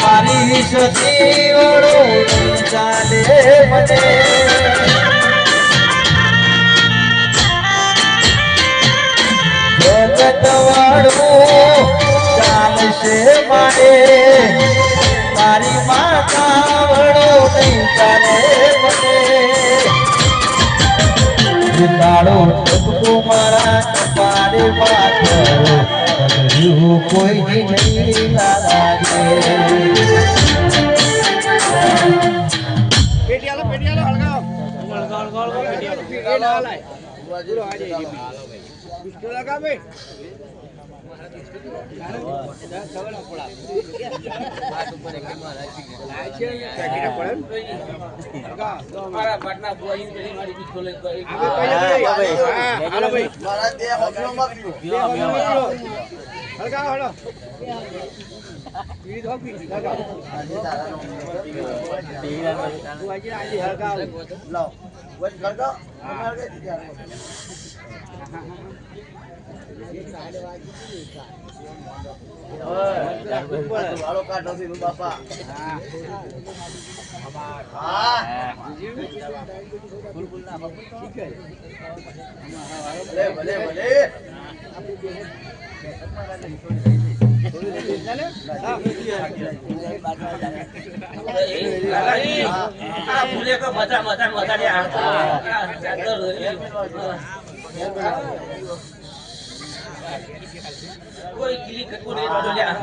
મારી સતીવડો ચાલે મને જગતવાળું ચાલશે મારે તારી માતા વડો નહીં ચાલે મને તારો ટપકો મારા કપાળે માથે કોઈ નહીં લાગે પેટિયાલો હળગાવ પેટિયાલો લાય બોલો આજે પિસ્તોલ લગા બે વાળો કાઢો છે બાપા ભલે ભલે ભલે ભૂલે કો મજા મજા મજા કોઈ કિલી કકુ નહીં રોડો લ્યા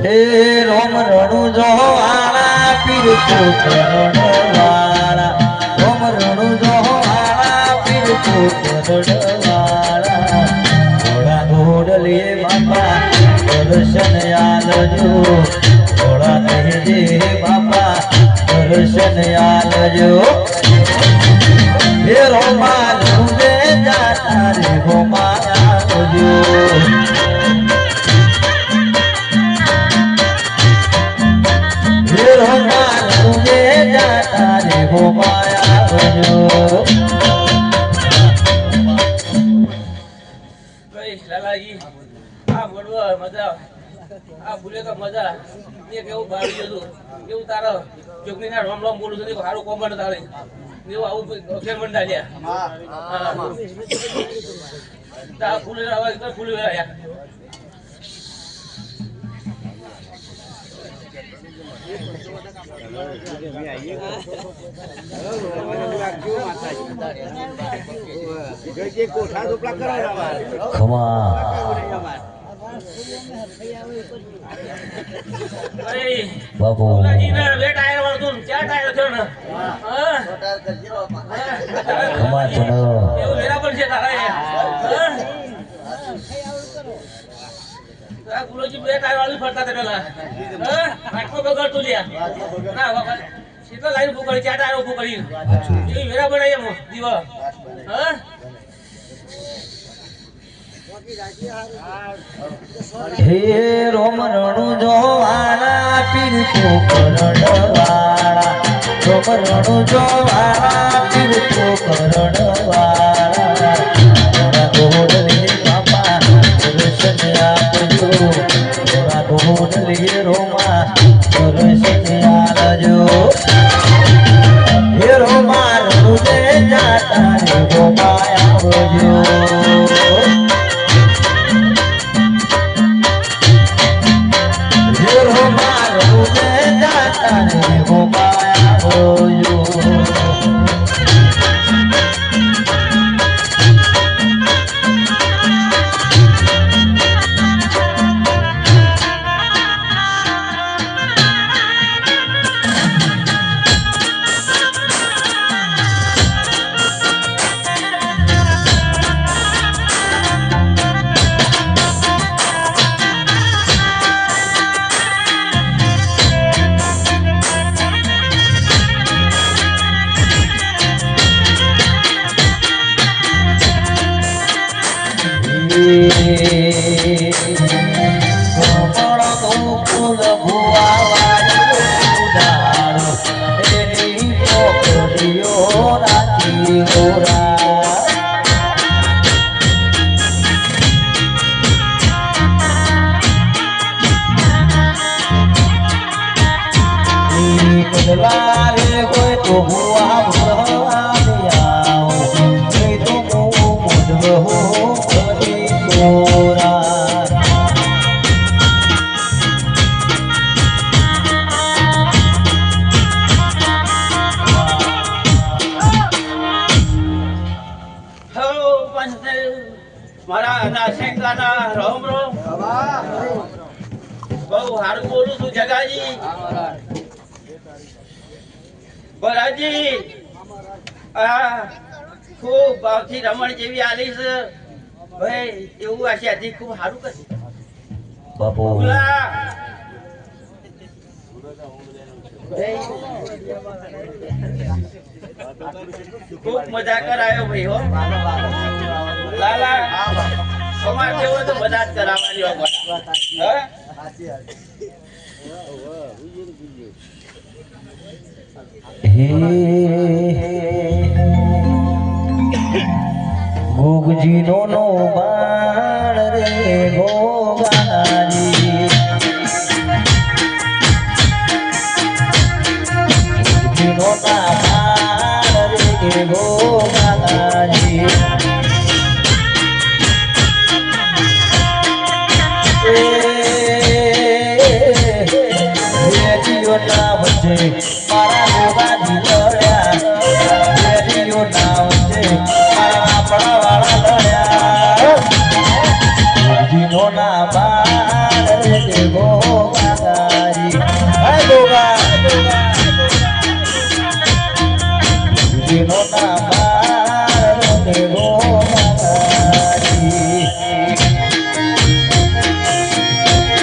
હે રોમ રણુ જો આળા પીર વાળા રોમ રણુ જો આળા પીર વાળા ઘોડા ઘોડલે બાપા દર્શન આલજો ઘોડા કહેજે બાપા દર્શન આલજો હે રોમા લુંગે જાતા રે રોમા આવજો લાલાજી આ બોલવા મજા આ ભૂલે તો મજા ને કેવું બહાર ગયું કેવું તારા ચોકની ના રોમ રોમ બોલું છું સારું કોમર તારે એવું આવું ખેલ મંડાલ્યા તા ફૂલે આવા તો ફૂલે આયા બાબુ બે ટાયર વાળતું ચાર ટાયર થયો ને એવું વેરા પણ છે તારા ગુલોજી બે ટાયર વાળી ફરતા હતા પેલા આટલો બગડ તું લ્યા ના બાબા સીધો લાઈન ઉભું કરી ચાર ટાયર ઉભું કરી એવી વેરા બનાવી એમ દીવા હે રોમ રણુ જો આળા પીર કરણવાળા રોમ રણુ જો આળા પીર કરણવાળા ઘોડા ઘોડલે બાપા દર્શન આપજો ઘોડા ઘોડલે રોમા દર્શન આલજો હે રોમા રણુ જે જાતા રે રોમા આવજો Ora નમસ્તે મારા નાસિકાના રોમ રોમ બહુ સારું બોલું છું જગાજી બરાજી ખૂબ ભાવથી રમણ જેવી આલી છે ભાઈ એવું આ શાદી ખૂબ સારું કરશે બાપુ ખૂબ મજા કરાયો ભાઈ હો લાલા સમાજ જેવો તો મજા જ કરાવવાની હોય ગોગજીનો નો બાળ રે ગોગાજી ગોગજીનો ના બાળ રે ગોગાજી ના વચ્ચે મારા ગોગાજી લડ્યા રેડિયો ના વચ્ચે મારા આપણા વાળા લડ્યા ગોગજીનો ના બાળ રે ગોગાજી હે ગોગા ગોગજીનો ના બાળ રે ગોગાજી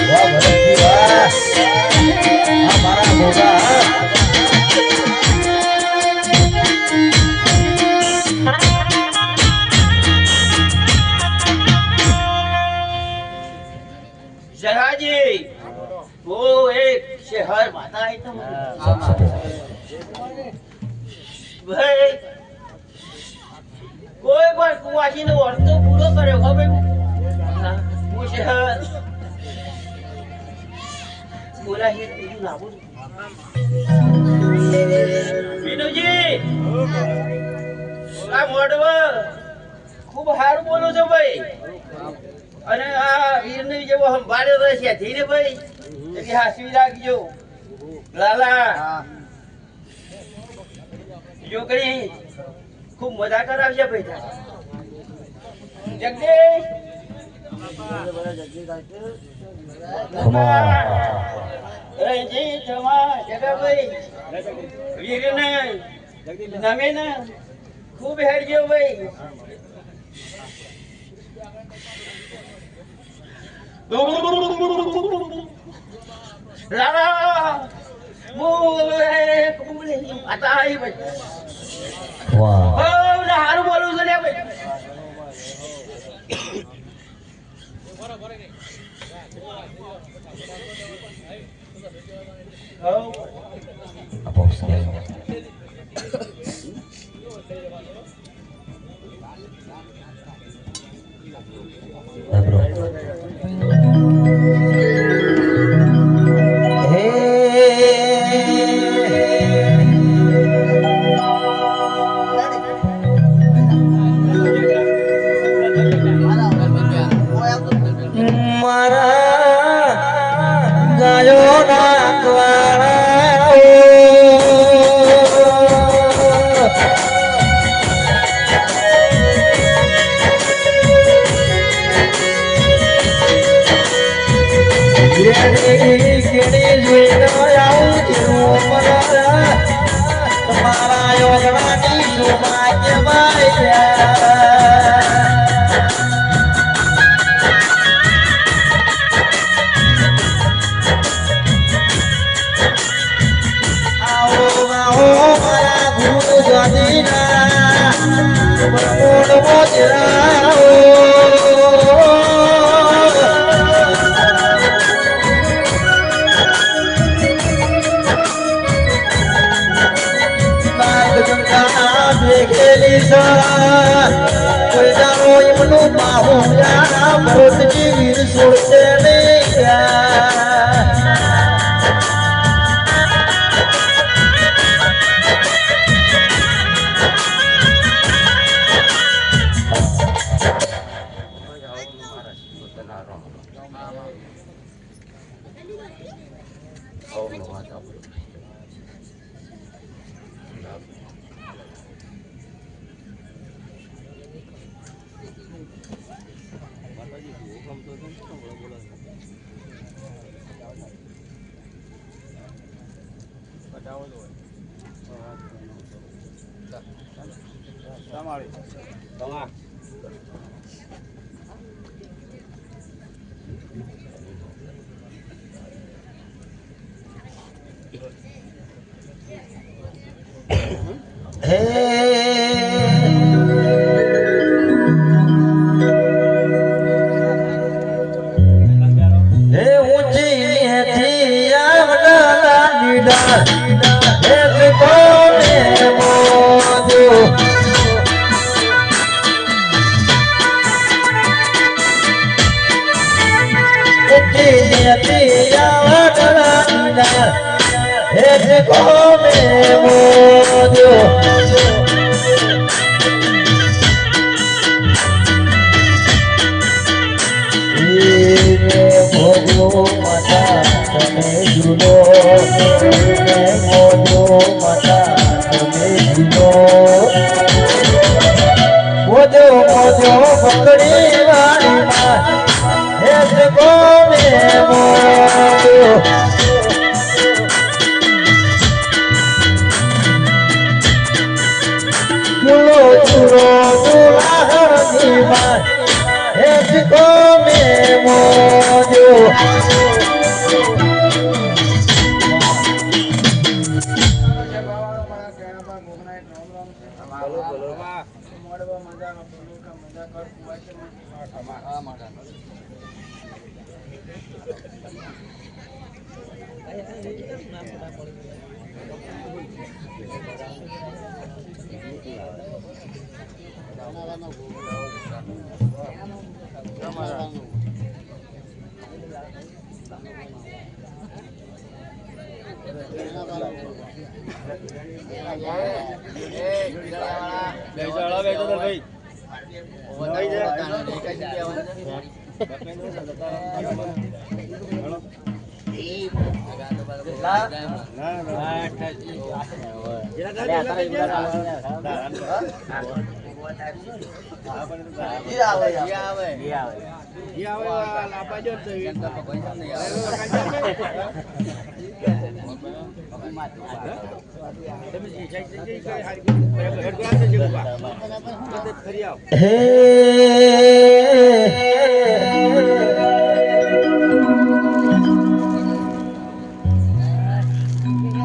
વાહ ભરતજી વાહ हमारा होगा जगाजी वो एक शहर माता है तुम भाई कोई बार कुआशी ने वर्ष तो पूरा करे हो भाई वो शहर बोला है तेरी नाबूद વિનુજી આ મોડવ ખૂબ સારું બોલો છો ભાઈ અને આ વીરને જેવો સંભાળ્યો રહેશે ધીરે ભાઈ એટલે હાસવી રાખજો લાલા છોકરી ખૂબ મજા કરાવશે ભાઈ જગદીશ રણજી જમા જગાભાઈ વીરને નમે ખૂબ હેડજો ભાઈ લાલા મોલે કુમલે આતા આઈ ભાઈ વાહ ઓ હારું બોલું છે લે ભાઈ apa usah bro તમારા યોગણાની સૌભાગ્ય આવો આવો મારા ગુરુ જદીના મોડ મોજરાઓ કોઈ જાણો એમનું બાહું ભરતજી વીર છોડશે હે ઊંચી હેઠી આવડા નીડા હે કોને મોજો ઊંચી હેઠી આવડા નીડા હે કોને મોજો મોજો માતા તમે જુદો મોજો માતા તમે જુદો મોજો મોજો પકડી વાળી માં હે કોને મોજો ચૂલો ચૂલો ચૂલાહરની માં હે કોને મોજો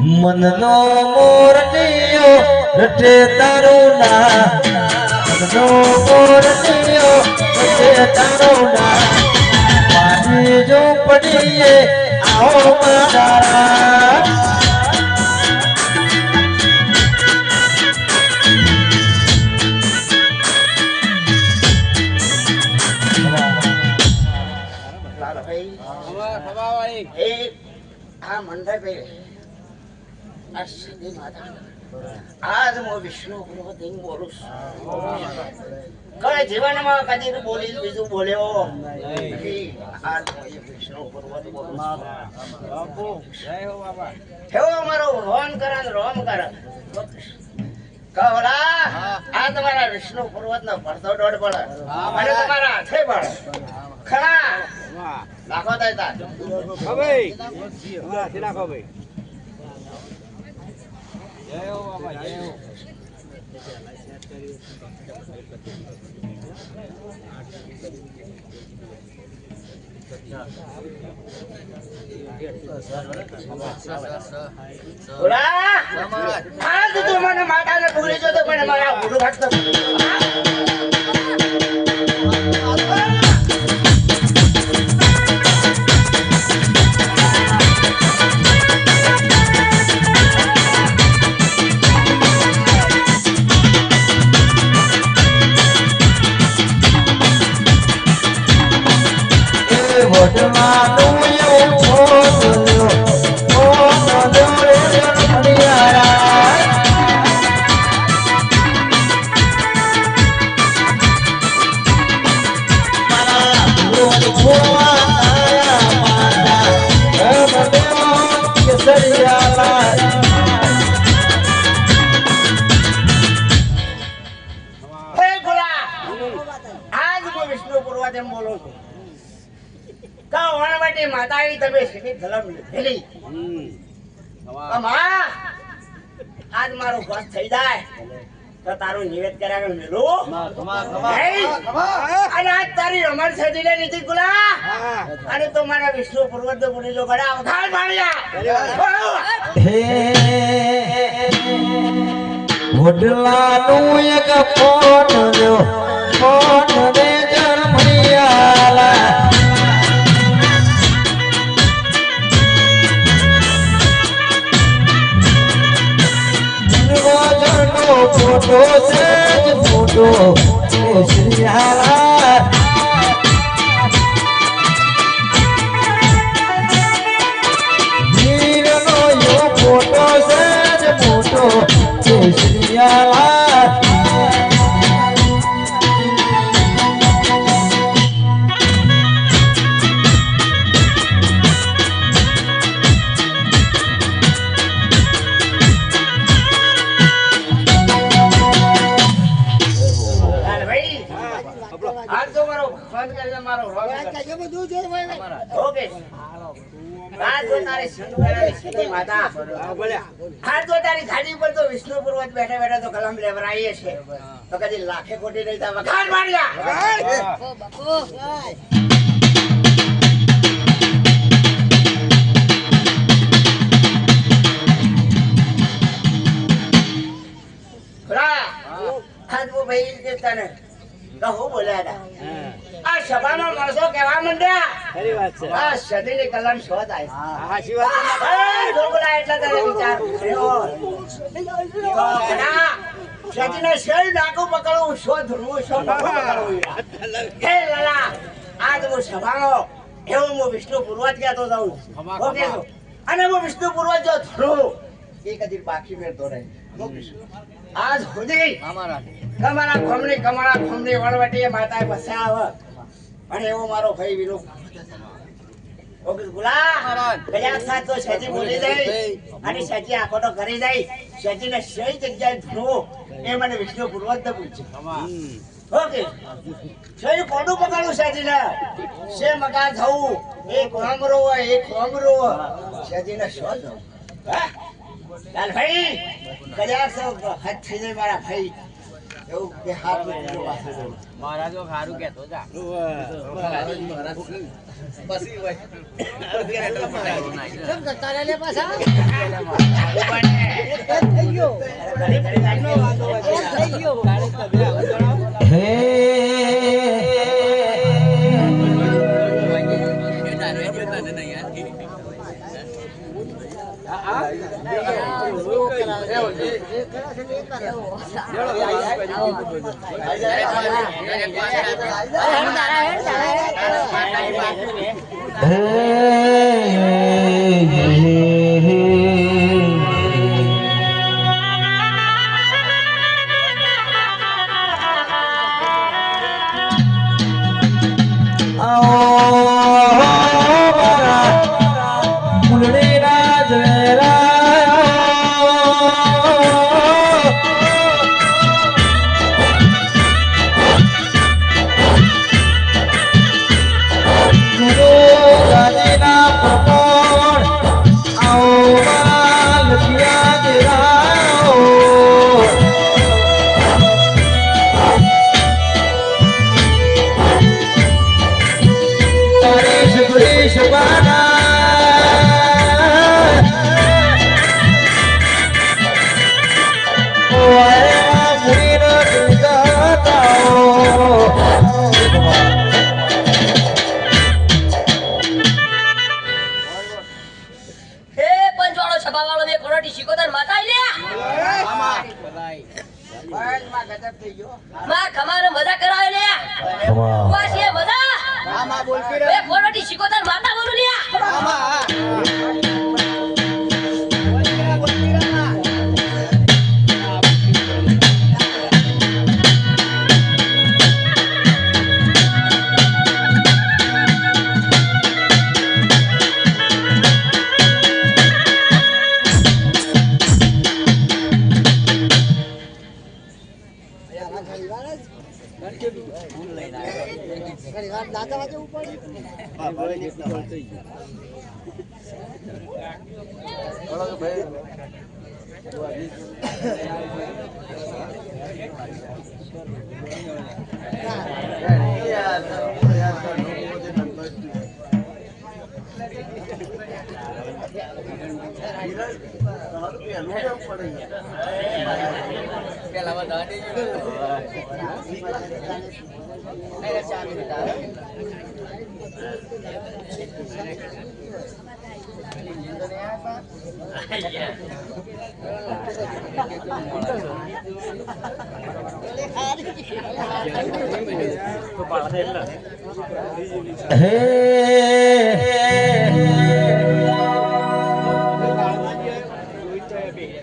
મનનો મોરનિયો રટે તારું ના મનનો મોરનિયો રટે તારું ના મારી જો પડીએ આવો મારા આજ હું વિષ્ણુ પૂર્વક બોલું છું. કઈ જીવનમાં કદી બોલી બીજું બોલ્યો નથી. આજ હું વિષ્ણુ પૂર્વક બોલું છું. એવો અમારો રોમ કરે ને રોમ કરે કવલા આ તમારા વિષ્ણુ પૂર્વક નો પડતો દોડ પડે અને તમારા હાથે પડે ખરા નાખો થાય નાખો ભાઈ જય હો બાબા જય હો આજ તું મને માતાને ભૂલી જતો પણ મારા ભૂલું ઘટતો માતા તમે સીધી ધલમ લીધેલી આજ મારું ઘર થઈ જાય તો તારું નિવેદ કર્યા કે મેલું અને આજ તારી રમણ સજીને નીતિ ગુલા અને તો મારા વિષ્ણુ પર્વત પુરી જો ગડા અવધાન માણ્યા હે વડલાનું એક ફોન જો ફોન રે જરમણિયાલા ફોટો સેજ ફોટો શ્રીહારા વીરનો યો ફોટો સેજ ફોટો શ્રીહારા વિષ્ણુ પર્વત બેઠા બેઠા તો કલમ લેવરાઈએ છે તો કદી લાખે કોટી નહીં તા વખાણ માર્યા હું બોલ્યા હતા આ સભામાં માણસો કહેવા માંડ્યા આ સદીની કલમ શોધ આવી એટલા તારે વિચાર સદીને શેર ડાકુ પકડવું શોધવું પકડવું હે લાલા આજ હું સભામાં એવું હું વિષ્ણુ પૂર્વજ કહેતો જાઉં ઓકે અને હું વિષ્ણુ પૂર્વજ જો થયું એ કદી બાકી મેળતો રહે આજ સુધી તમારા ખમણી વણવટી માતાએ બસ્યા અને એવો મારો ભાઈ વિનો ઓકે ગુલા કયા સાથ તો સજી બોલી જાય અને સજી આખો તો કરી જાય સજીને સહી જગ્યાએ ધૂણવું એ મને વિષ્ણુ પૂર્વજ ને પૂછ્યું ઓકે સહી કોડું પકડું સજીને સે મગા થવું એ કોમરો હોય એ ખોમરો સજીને શો જવું ચાલ ભાઈ કયા સો હાથ થઈ જાય મારા ભાઈ એવું કે હાથ મહારાજ સારું કેતો જા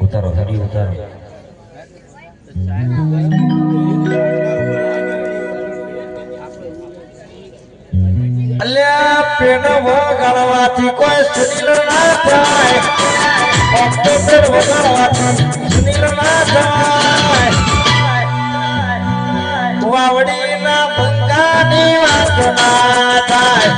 ઉતારો હરી ઉતારો અલ્યા પેન વગાડવાથી કોઈ સુનિલ ના થાય ઓક્ટોબર વગાડવાથી સુનિલ ના થાય વાવડીના બંગાની વાત ના થાય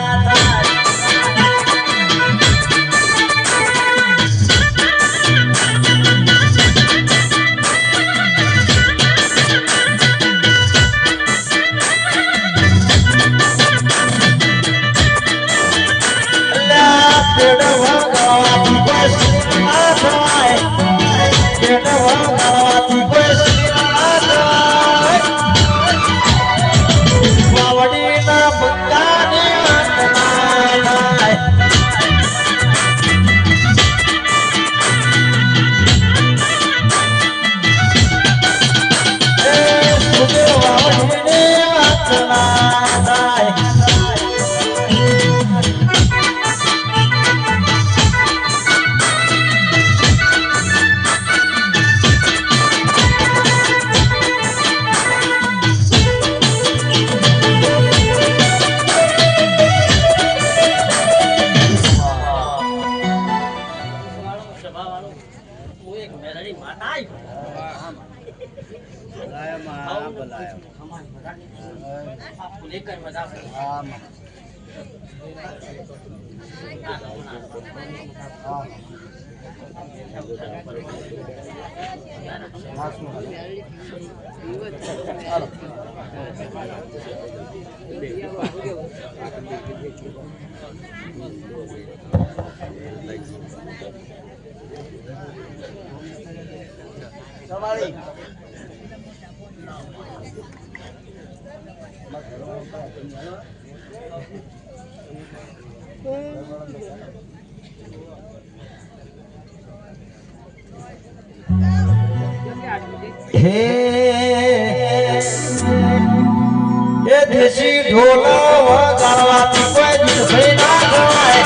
એ દેશી ઢોલો વગાડવાથી કોઈ દિવસ ના થાય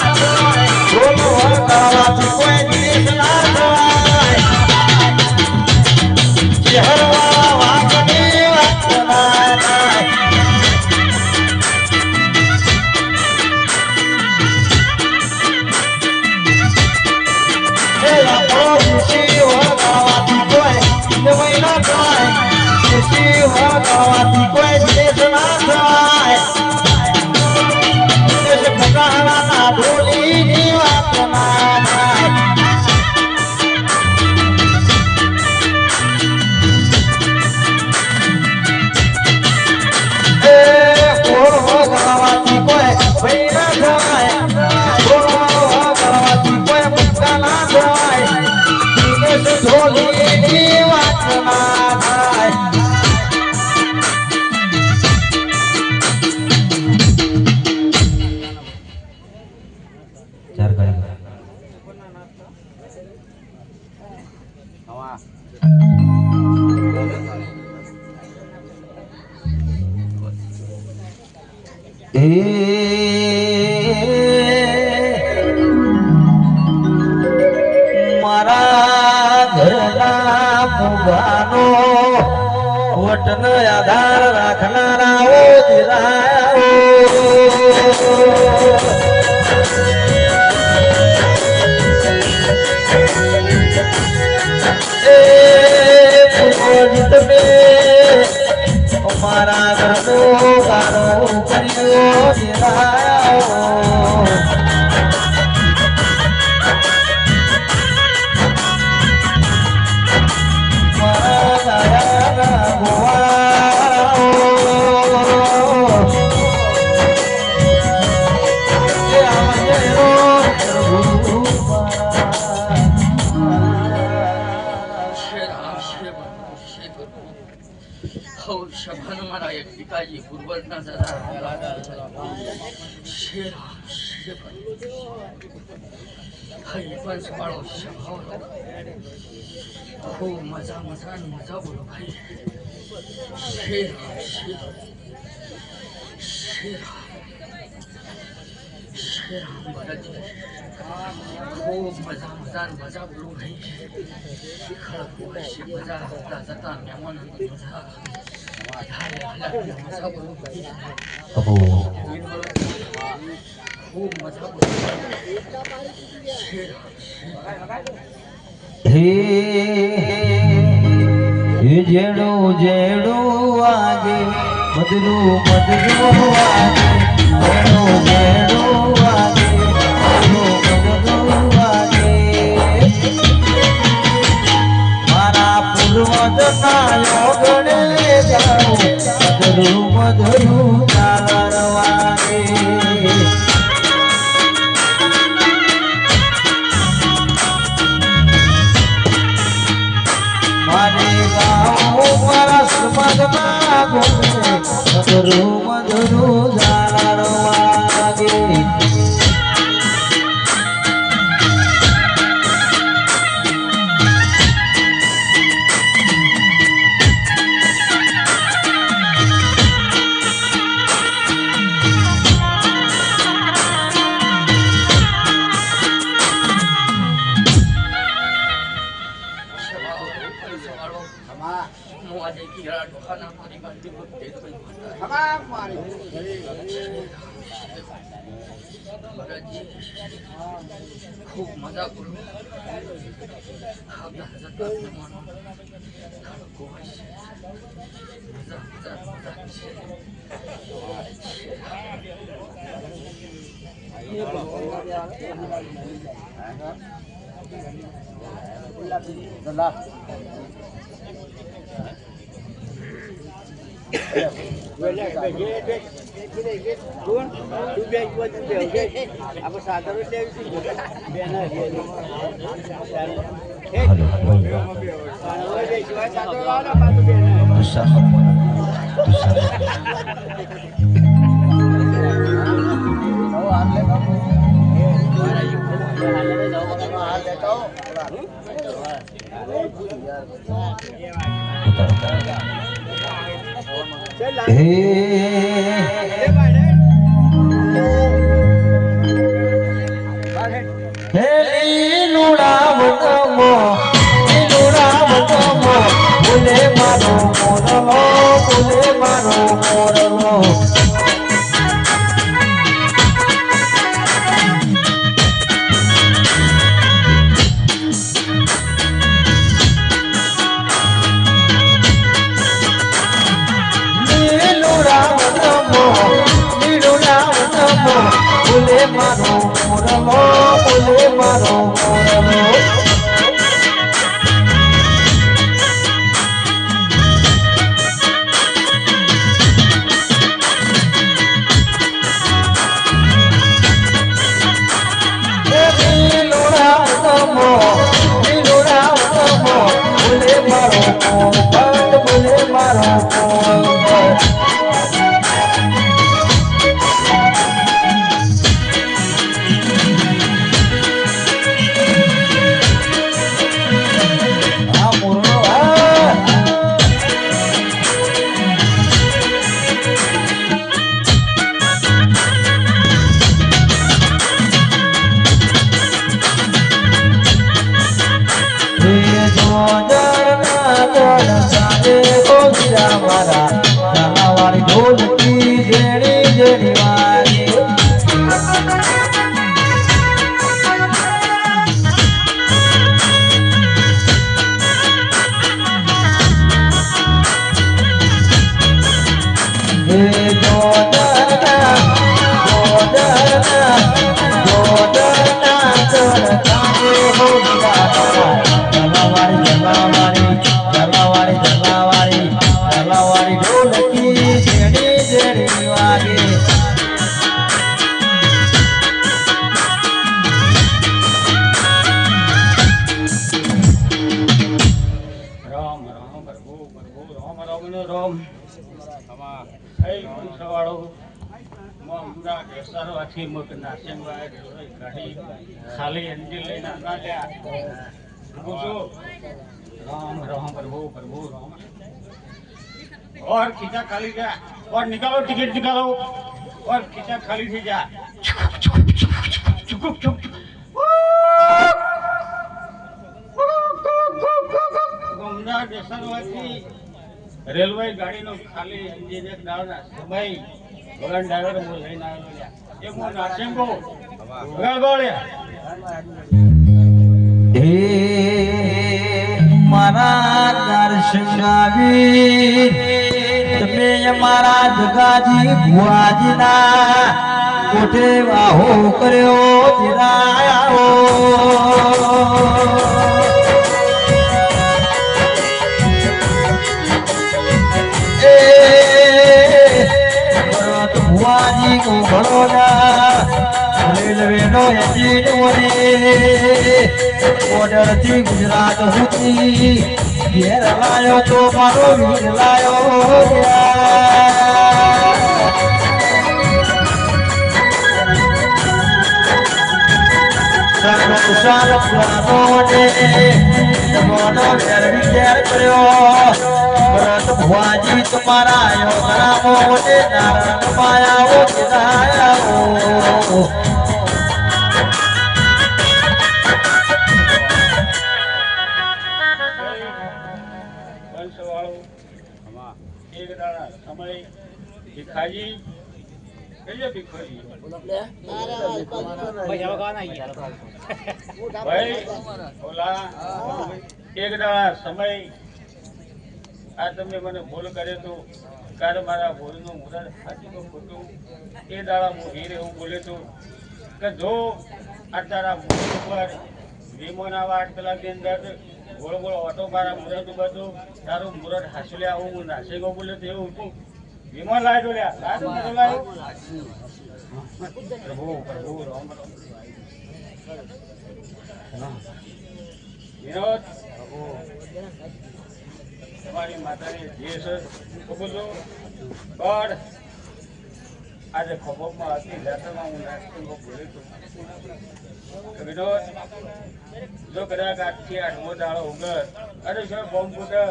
ઢોલો વગાડવાથી કોઈ દિવસ ના થાય ચહેરવા વાગની વાત ના થાય એ આપણો દેશી વગાડવાથી કોઈ દિવસ ના થાય દેશી વગાડવાથી કોઈ દિવસ ના થાય દેશ ભગાના ઢોલીની વાત ના થાય મારા ઘરના ભૂગાનો વટનો આધાર રાખનારાઓ દિરાઓ તમે મારા ઘરનો ગારો કર્યો દિરાઓ પિતાજી પૂર્વજના જરા શેર ભાઈ પણ સવાળો ખૂબ મજા બોલો ભાઈ શેર ખૂબ મજા બોલો ભાઈ મજા જતા મહેમાન મજા બોલો ભાઈ ખૂબ મજા બોલો હે જેડું જેડું વાગે મધરું મધરું વાગે જેડું જેડું વાગે મધરું વાગે મારા પૂર્વજના યોગને જાઉં મધરું મધરું ચાલર વાગે મધુરું મધુરું ઝાલર વાગે ખૂબ મજા બોલો રામ રામ પ્રભુ પ્રભુ રામ રામ રામ Hey, સવાળો મોંઘા કેસારો આથી મુક નાસિંગવા ગાડી ખાલી અંજી લઈને ના લ્યા પૂછો રામ રામ પ્રભુ પ્રભુ રામ और खींचा खाली जा और निकालो टिकट निकालो और खींचा खाली थी जा चुप चुप ગમના સ્ટેશનમાંથી રેલવે ગાડીનો ખાલી એન્જિન એક દાવના સમય વગર ડ્રાઈવર હું લઈને આવ્યો લ્યા એ હું નાસિંગો વગર ગોળ્યા હે મારા દર્શનાવી તમે મારા જગાજી ભુવાજીના કોઠે વાહો કર્યો દિરાયો ભુવાજી કો ભણોના રેલવેનો એન્જિન ઓર્ડર થી ગુજરાત સુધી ઘેર લાયો તો મારો વીર લાયો ભુવાજી તમારા યોગરામો નારાયણ પાયા એક દાડા સમય ભિખાજી કહીએ ભિખાજી ભાઈ ઓલા એક દાડા સમય આ તમે મને ભૂલ કરે તો કારે મારા ભૂલનું મુરત સાચું ખોટું એ દાડા હું હીર એવું બોલે તો કે જો આ તારા મુરત ઉપર વિમોના 8 કલાકની અંદર ગોળ ગોળ ઓટો મારા મુરત બધું તારું મુરત હાસલે આવું હું નાસેગો બોલે તો એવું હતું વિમો લાવ્યો લ્યા લાવ્યો પ્રભુ પ્રભુ રામ રામ વિનોદ તમારી માતાની જે છે બોલો ગોડ આજે ખબરમાં હતી જાતરમાં હું નાસ્તો બોલે તો વિનોદ જો કદાચ 8 થી 8મો દાડો ઉગર અરે સર બોમ્બ ફૂટે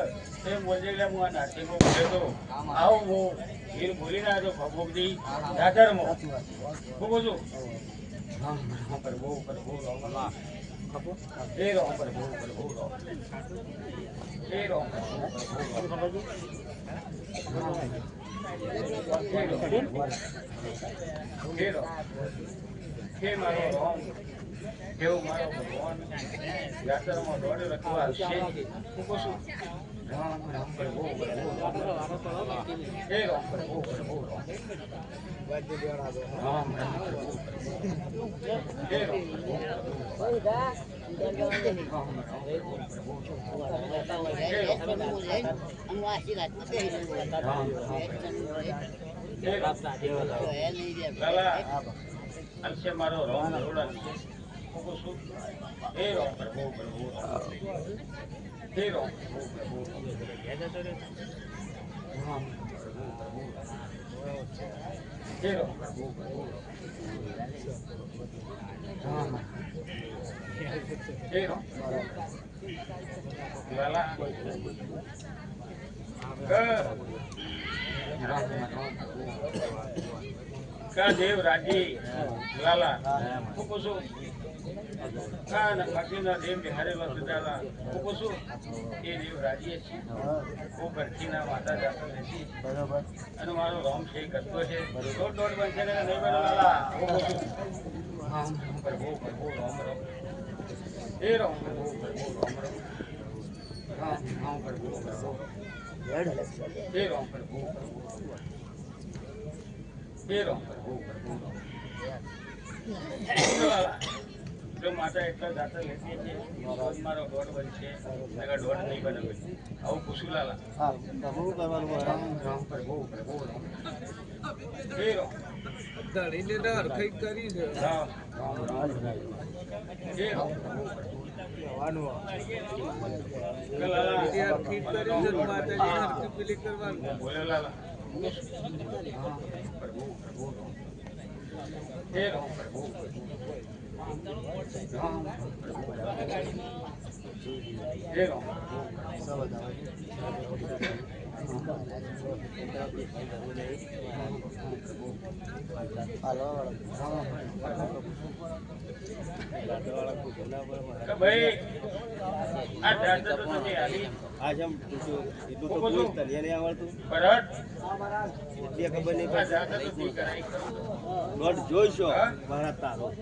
તે બોલજે કે હું આ નાસ્તો બોલે તો આવું હું હીર બોલી ના જો ખબોકથી જાતરમાં હું બોલું પ્રભુ પ્રભુ રામ હે રામ પ્રભુ પ્રભુ રામ હે રામ હે મારો રામ કેવું મારો ભગવાન યાત્રામાં દોડે રખવા છે હું કહું રામ રામ પ્રભુ પ્રભુ હે રામ પ્રભુ પ્રભુ રામ રામ રામ પ્રભુ હે રામ અલસે મારો રામ જોડા હું છું હે રામ પ્રભુ પ્રભુ હે રામ પ્રભુ રામ હે રામ પ્રભુ પ્રભુ રામ હે રામ લાલા કા દેવ રાજી લાલા હું પૂછું કા નખાતીના દેવ બિહારેલો સુધાલા હું પૂછું એ દેવ રાજી છે હું ઘરથીના માતા જાતો નથી બરોબર અને મારો રામ છે કરતો છે દોડ દોડ બનશે ને નહીં બનો લાલા હું પૂછું રામ પ્રભુ પ્રભુ રામ રામ હે રામ પ્રભુ પ્રભુ રામ રામ રામ રામ પ્રભુ પ્રભુ હે રામ પ્રભુ પ્રભુ હે રામ પ્રભુ પ્રભુ જો માતા એટલા જાતા લેતી છે મારો દોડ બનશે નગર દોડ નહીં બને આવું પૂછું લાલા રામ રામ પ્રભુ પ્રભુ રામ હે રામ દળીને ડર કઈ કરી દે રામ રામ રામ હે રામ પ્રભુ યાર ફીટ કરી દે માતાજી હરકી પેલી કરવાનું બોલે લાલા હે રામ પ્રભુ રામ હે રામ ભાઈ આ દાદા તો તમે આવી આજ આમ એટલું તો કોઈ તલિયા નહીં આવડતું પરત એટલે ખબર નહીં આ દાદા તો દી કરાઈ નોટ જોઈશો મારા તારો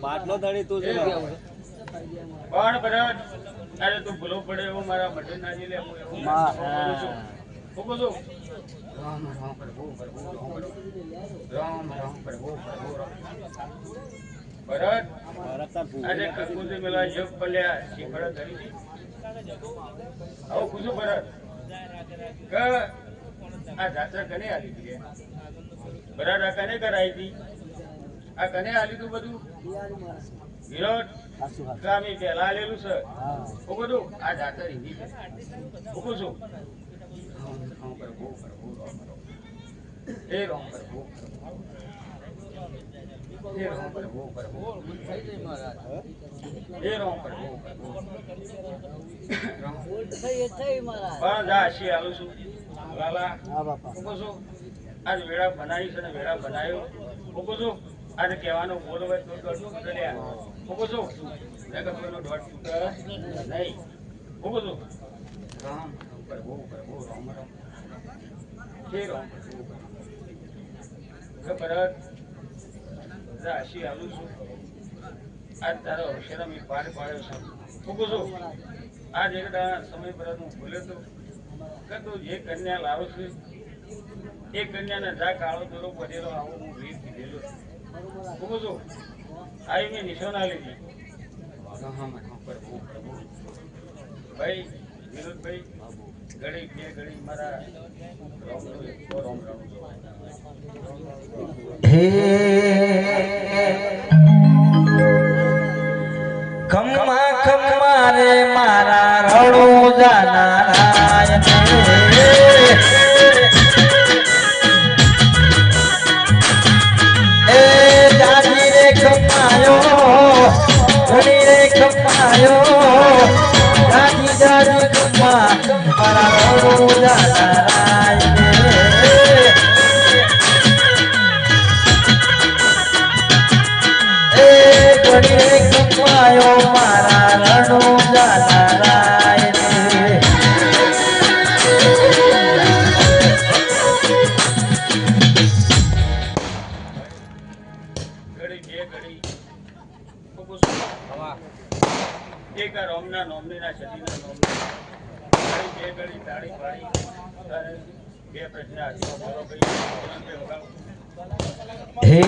પાટનો ધણી તું છે પણ પરત અરે તું ભૂલો પડે એવું મારા મટન ના જઈ લે હું એવું હું બધું રામ રામ પ્રભુ પ્રભુ રામ રામ પ્રભુ પ્રભુ ભરત મારા તાર આજે કકુજી મેલા જગ પલ્યા શીખડા ધરી આવો કુસુ ભરત ક આ જાત્રા કને આલી હતી ભરત આ કને કરાઈ હતી આ કને આલી તું બધું વિરોધ કામી પેલા આલેલું છે હું બધું આ જાત્રા રીધી છે હું કુસુ રામ પ્રભુ પ્રભુ હે રામ પ્રભુ હે રામ પ્રભુ પ્રભુ હે રામ પ્રભુ પણ દાસી આલું છું લાલા હું કહું છું આજ વેળા બનાવી છે ને વેળા બનાવ્યો હું કહું છું આજે કહેવાનું બોલ હોય તો દોઢ તૂટે લ્યા હું કહું છું કોઈનો દોઢ તૂટે નહીં હું કહું છું રામ પ્રભુ પ્રભુ રામ રામ હે રામ ભરત રાશિ આલું છું આજ તારો અવસર મેં પાર પાડ્યો છે હું કહું છું આજ એક સમય પર હું ભૂલ્યો તો કે તું જે કન્યા લાવો છું એ કન્યાને જા કાળો દોરો પડેલો આવો હું રીત કીધેલો હું કહું છું આવી મેં નિશાના લીધી ભાઈ વિનોદભાઈ ઘડી બે ઘડી મારા રામ રામ ખમ્મા ખમ્મા રે મારા રડું જાનારાય એ જાજી રે ખમ્માયો ઘડી રે ખમ્માયો જાજી જાજી ખમ્મા મારા રડું જાનારાય કમાયો મારા રણો જાનારાય ઘડી બે ઘડી એક આ રોમના નોમનીના સતીના નોમની ઘડી બે ઘડી તાળી પાડી બે પ્રશ્ન બોલો હે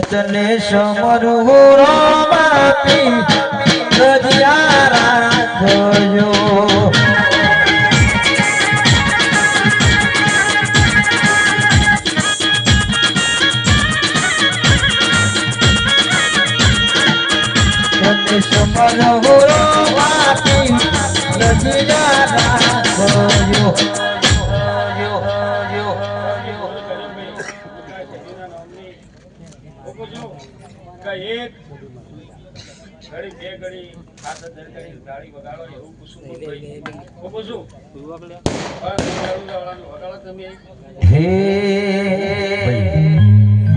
તને સમરવું રોમાપી રજિયા રાખજો તને સમરવું રોમાપી રજિયા રાખજો એક ઘડી બે ઘડી હાથ ઘડી ગાડી વગાડો એવું પૂછું પૂછું વગાડો તમે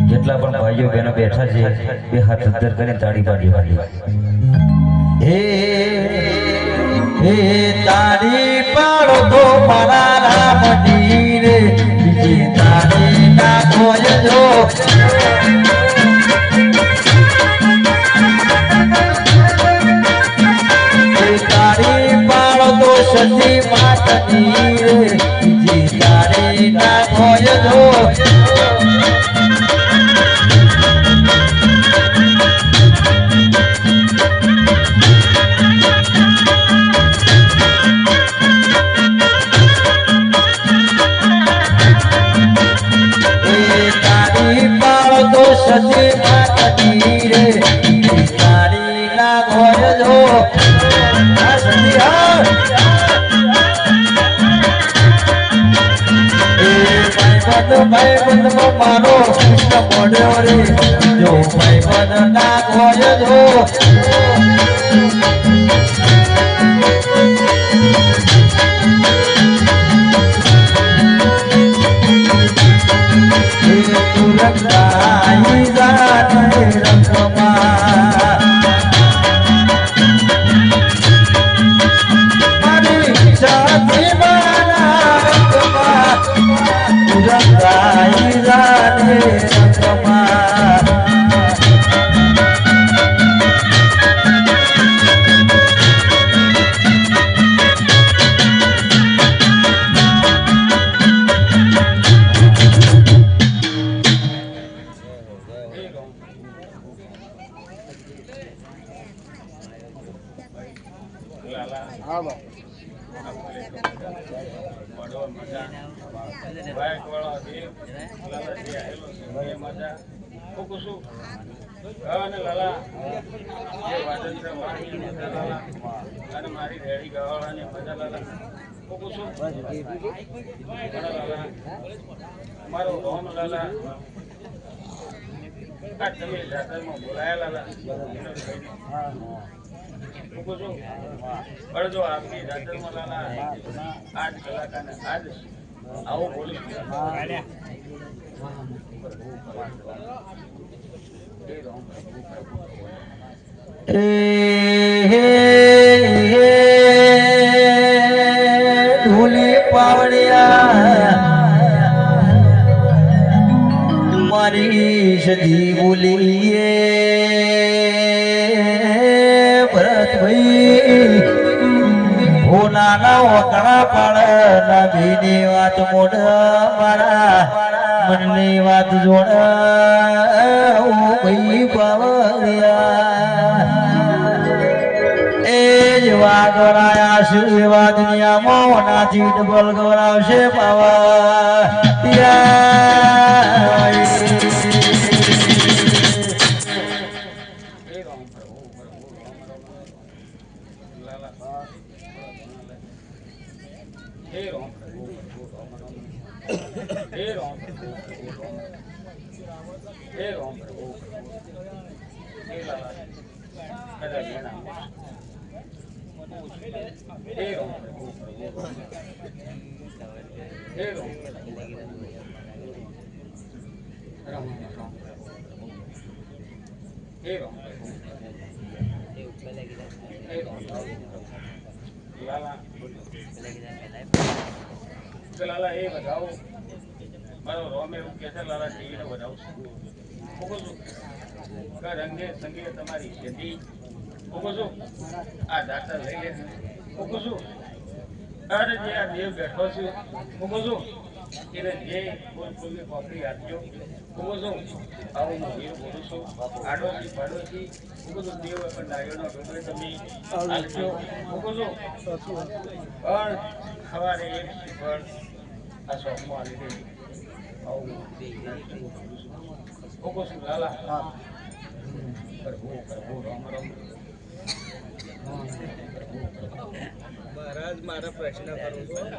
જેટલા પણ ભાઈઓ બહેનો બેઠા છે બે હાથ અંદર કરીને તાળી પાડી હે તાળી પાડો તો મારા રામજી રે બીજી તાળી ના ખોજજો સતી માતની રે બીજી તારી ના ખોજજો તારી પાળો તો સતી માતની રે બીજી તારી ના ખોજજો સતી હા તો ભાઈ બંધ મારો કૃષ્ણ મોડ્યો રે જો ભાઈ બંધ ના હોય જો રંગાઈ જાત રંગમાં મારી જાતી મારા રંગમાં રંગાઈ જાત રંગમાં મારી રેડી ગવાળાની મજા લાલા મારો રોમ લાલા આ તમે જાતરમાં બોલાયા લાલા પડજો આપની જાતરમાં લાલા આજ કલાકારને આજ આવું બોલી ઢોલી પાવડિયા મારી સધી બોલીએ ભરતભાઈ ભોલાના ઓકળા પાડ ના ભીની વાત મોઢ મારા મનની વાત જોડ ભાઈ પાવડિયા એ જ વાગરાયા આશીર્વાદ દુનિયામાં નાથી ડબલ ગવરાવશે પાવા લાલા એ બતાવો મારો રોમ એવું કે છે લાલા ટીવી નો બતાવું રંગે સંગે તમારી ખેતી આ દાતા લઈ લે અરે જે આ દેવ બેઠો છું એને જે ફૂલની કોફી આપજો આવું હું વીર બોલું છું આડોશી પાડોશી દેવ પણ નારિયેળનો ડુંગળી તમે આપજો પણ સવારે એક શિખર આ શોખમાં આવી ગઈ આવું છું લાલા મહારાજ મારા પ્રશ્ન કરું છું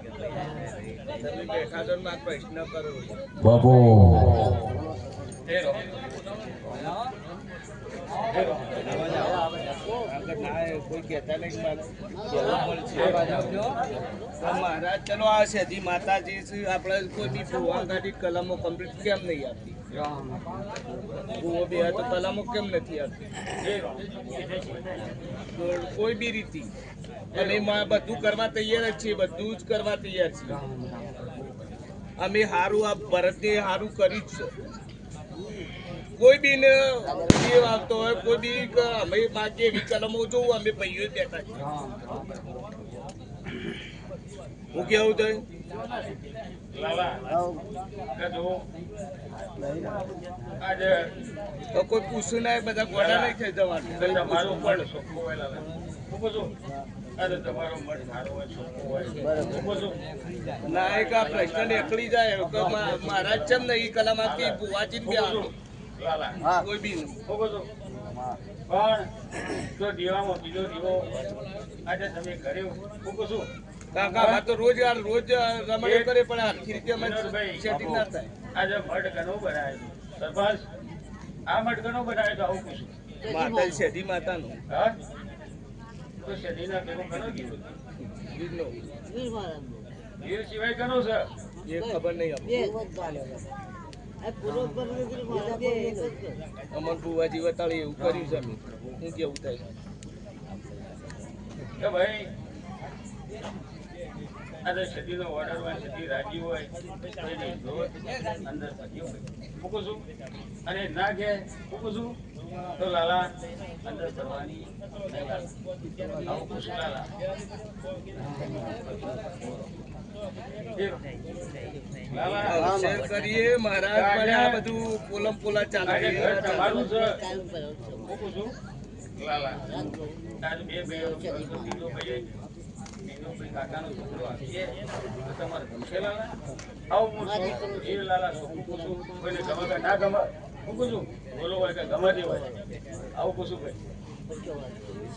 તમે બેઠા છો મારા પ્રશ્ન કરો બાબુ કોઈ કહેતા નહીં મહારાજ ચલો આ સેધી માતાજી આપણે કોઈ બી ભુવા ગાડી કલમો કમ્પ્લીટ કેમ નહીં આપતી ભુવો બે તો કલમો કેમ નથી આપતી કોઈ બી રીતે અને બધું કરવા તૈયાર જ છીએ બધું જ કરવા તૈયાર છીએ અમે સારું આ ભરતને સારું કરી જ છે કોઈ બી ને દેવ આવતો હોય કોઈ બી અમે માગીએ એવી કલમો જોવું અમે ભાઈઓ બેઠા છીએ હું કેવું થાય તો કોઈ પૂછ્યું ના બધા ગોડા નહીં થઈ જવાનું ના એક આ પ્રશ્ન નીકળી જાય મહારાજ ચમ નહીં કલમ આપી ભુવાજી ને કોઈ બી પણ જો દીવામાં બીજો દીવો આજે તમે કર્યો કાકા અમારે તો રોજ રમણ કરે પણ આખી રીતે અમે setting ના થાય. આજે મઠ ઘણો બનાવ્યો સરપંચ આ મઠ ઘણો બનાવ્યો તો આવું પૂછું માતા શેઠી માતાનું હા તો શેઠીના ભેગો ઘણો ગીરો બીજનો ગીર સિવાય ઘણો છે એ ખબર નહીં અમન બુવાજી વતાળી એવું કર્યું છે અમે શું કેવું થાય કે ભાઈ આજે શેઠીનો ઓર્ડર હોય શેઠી રાજી હોય એને જોત અંદર ભજી હોય મૂકું છું અને ના કે મૂકું છું તો લાલા અંદર ભરવાની નહીં લાલા. આવું પૂછું લાલા લાલા શેર કરીએ મહારાજ પણ આ બધું પોલમ પોલા ચાલે આજે ઘર તમારું છે મૂકું છું લાલા આજ બે ભાઈઓ ત્રીજો ભાઈ કાકાનો છોકરો આપીએ તો તમારે ગમશે લાલા આવું પૂછું એ લાલા છોકરું પૂછું કોઈને ગમે કે ના ગમે હું પૂછું બોલો હોય કે ગમે તે હોય આવું પૂછું ભાઈ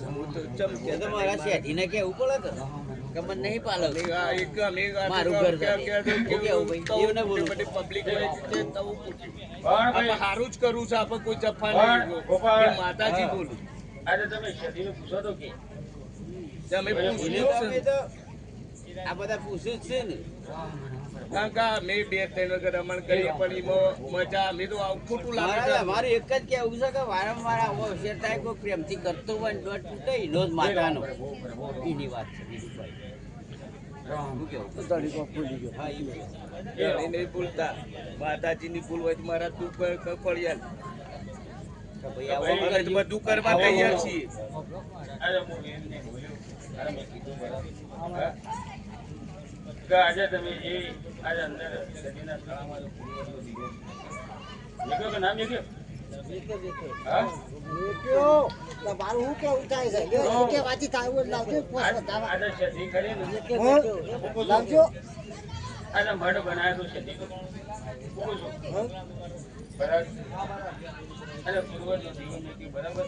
હું તો ચમ કે મારા શેઠીને કેવું પડે તો કે મને નહીં પાલો આ એક અમે મારું ઘર છે. હું કેવું ભાઈ? એવું ના બોલું. પબ્લિક હોય છે તો હું પૂછું પણ ભાઈ આપણે સારું જ કરું છું આપણે કોઈ જફા પણ નહીં ગોપાલ, એ માતાજી હા. બોલું આજે તમે શેઠીને પૂછો તો કે અમે પૂછ્યું છે. આ બધા પૂછ્યું જ છે ને કારણ કે અમે 2-3 વખત રમણ કરીએ પણ એમાં મજા અમે તો આવું ખોટું લાગે છે. મારું એક જ કેવું છે કે વારંવાર આવો અવસર થાય કોઈ પ્રેમથી કરતો હોય ને દોઢ તૂટે એનો જ માતાનો એની વાત છે બીજું કઈ. શું કેવું? હા, ઈ વાત. એ નહીં ભૂલતા માતાજીની ભૂલ હોય તો મારા તું ફળિયાલ કે ભાઈ આવો અમે તો બધું કરવા તૈયાર છીએ. આજે હું એમ નહીં બોલ્યો અરે મેં કીધું બરાબર હા? કે આજે તમે જે આજે અંદર શેઠીના શાળામાં જો પૂર્વજો દીધો મેક્યો કે ના મેક્યો હા તમારું શું કેવું થાય છે કે વાંચી થાય એવું લાવજો આજે શેઠી કરી ને લાવજો આજે મઢ બનાવ્યો તો શેઠી મૂકું છું બરાબર અને પૂર્વજો દીવો મૂકી બરાબર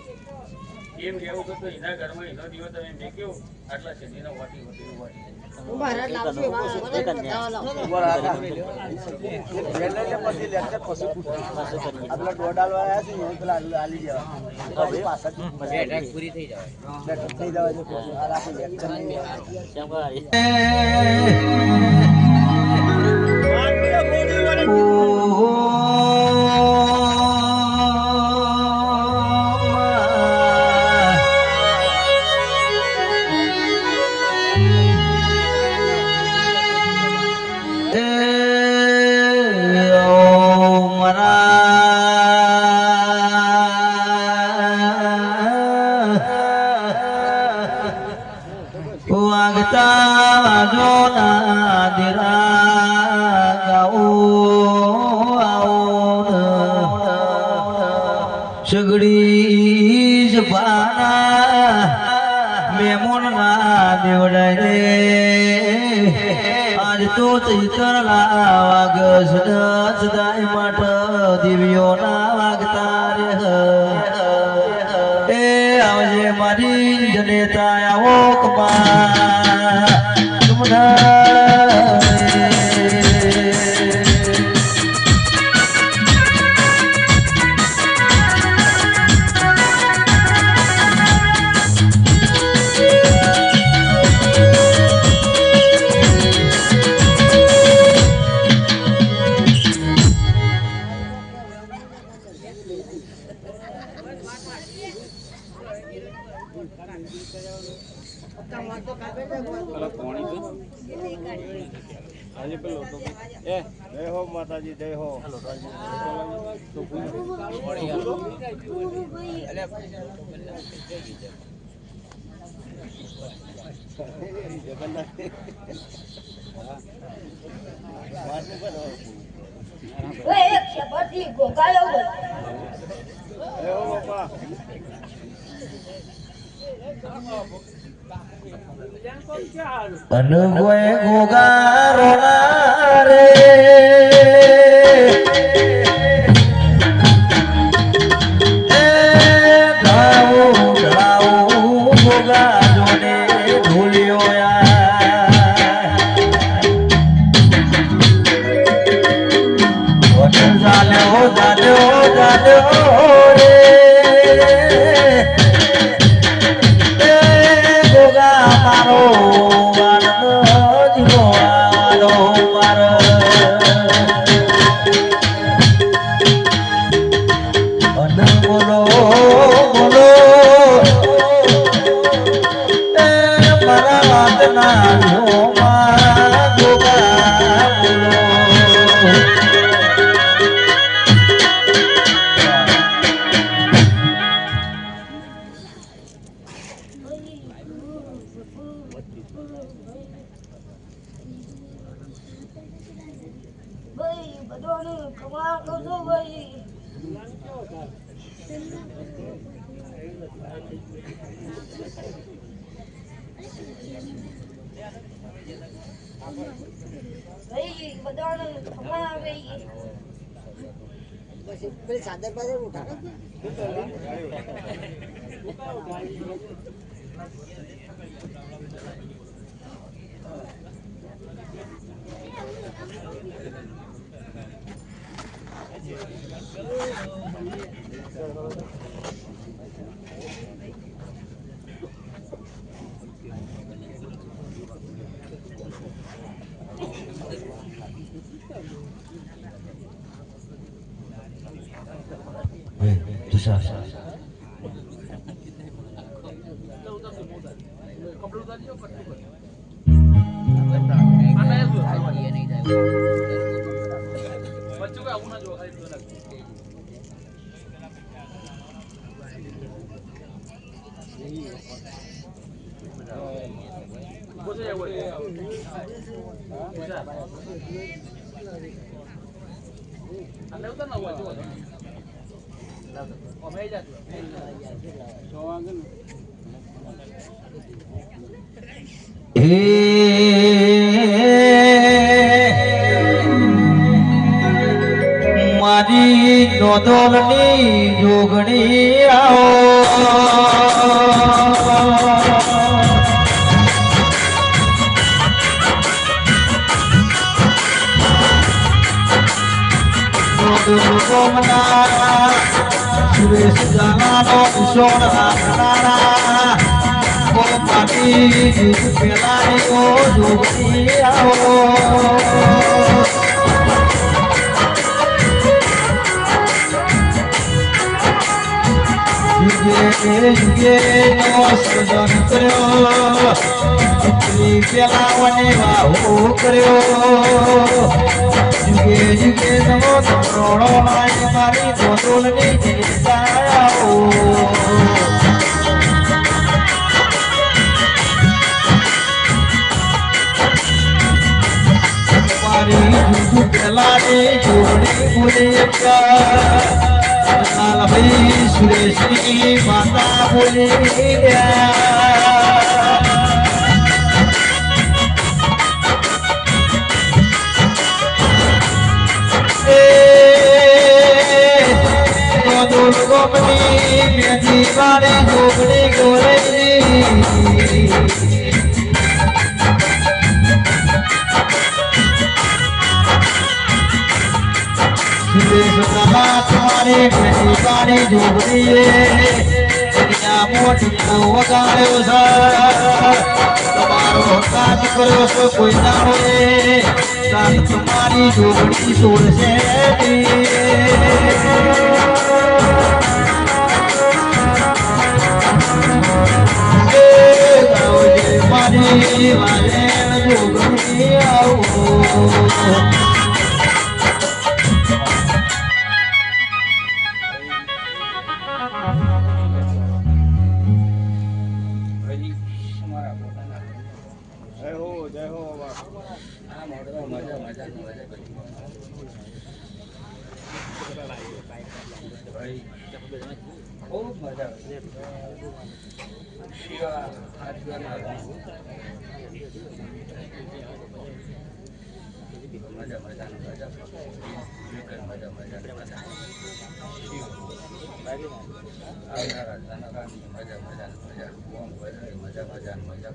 એમ કેવું કે એના ઘરમાં એનો દીવો તમે મેક્યો આટલા શેઠીના વાટી વાટી વાટી મારા લાવજો બેઠક પૂરી થઈ જાય વાગતા જોના દિરા ગાઉ સગડી જપાના મેમોન ના દેવડાય રે આજ તો ચૈતર વાગ સદાય માટે દિવ્યો ના વાગતા રે એ આવજે મારી જનેતા આવો કમા જય હો માતાજી જય હો અનગોય ગોગારો રે ગાઉ ગાઉ ગોગા જોને ભૂલ્યો યા અને બોલો બોલો એ મારા વાતના વ્યોમાં ગોગા બોલો ભાઈ બધાને ખબર કરજો ભાઈ ભાઈ બધાને ખબર ભાઈ પેલી સાદર પાસે ઉઠા મારી નોંધોની જોગણી સુરેશ જાનાનો કિશોર નાના ઓ પાટી પેલાની ઓ જોગણી આવો યુગે નો સર્જન કર્યો ચિત્રી પેલાવને વાહો કર્યો યુગે યુગે નવો તમરોણો નાય મારી ગોદોલની જીતાઓ મારી જુજુ પેલાની જોડી બોલી ભાઈ સુરેશની માતા બોલી મેથી મારી જોગણી ગોળી તમારી મેથી જોગડીએ દુનિયા મોટી વગાડ્યો છે તમારો કાજ કર્યો છે કોઈ ના હોય તમારી જોગડી છોડશે મારી વાલે જોગડી આવો ખૂબ મજા શિવા આજના મજા મજા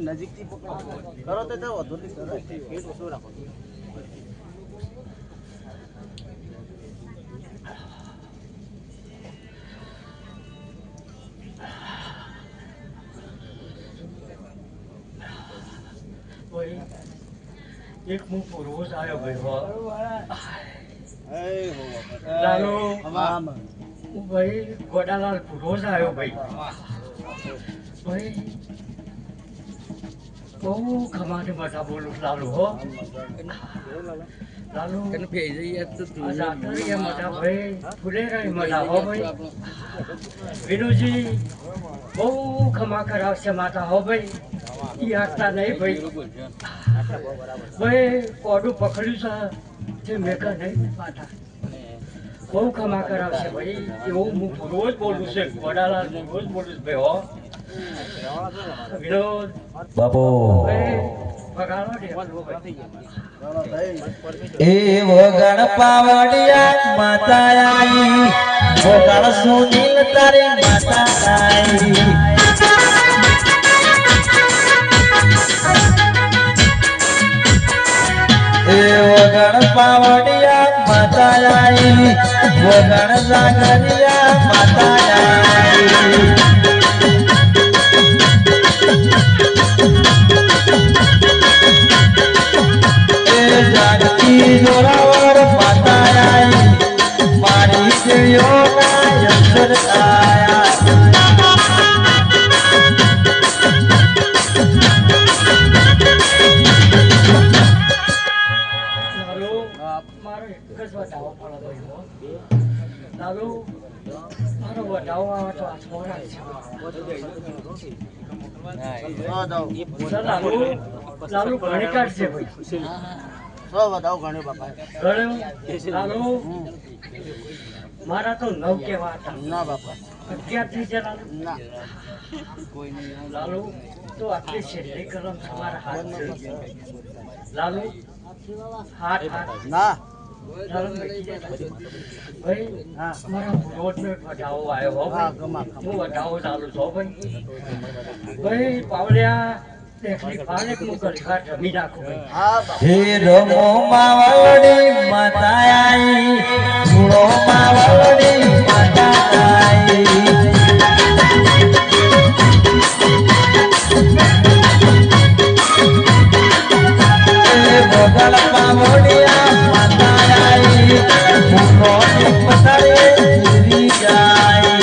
નજીકથી પકડો કરો તો વધુ કરો રાખો એક હું પૂર્વજ આવ્યો ભાઈ હું ભાઈ ગોડાલાલ પૂર્વજ આવ્યો ભાઈ ભાઈ બહુ ખમાને મજા બોલું લાલુ હો લાલુ મજા ભાઈ ફુલેરા મજા હો ભાઈ વિનુજી બહુ ખમા કરાવશે માતા હો ભાઈ યાદતા નહીં ભાઈ ભાઈ કોડું પકડ્યું છે મેકા નહીં પાટા બહુ ખમા કરાવશે ભાઈ એવું હું રોજ બોલું છે ગોડાલાલ રોજ બોલું છું ભાઈ હો વિનોદ બાપુ પગારો એ વગણ પાવડિયા માતા આઈ વગણ સુનીલ તારી માતા આઈ એ વગણ પાવડિયા માતા આઈ વગણ જાગરિયા માતા આઈ જોરાવર માતા આઈ મારી દેયોના યંત્ર આયા મારો એક જ વટાવો પડે ભાઈ લાલુ મારો વટાવો આવે તો આ છોરા છે લાલુ ઘણી કાઢશે ભાઈ વધાવો ઘણું બાપા લાલુ મારા તો 9 કેવા હતા ના બાપા 11 થઈ છે લાલુ ના કોઈ નહીં લાલુ તો આટલી છેલ્લી કલમ તમારા હાથ છે લાલુ હાથ ના ભાઈ મારા રોજ નો વટાવો આવ્યો હો હું વટાવો ચાલુ છો ભાઈ પાવલિયા હે રમો માવડી માતા આઈ સુણો માવડી માતા આઈ ભગલ પાવડિયા માતા આઈ સુણો પતરે જીવી જાય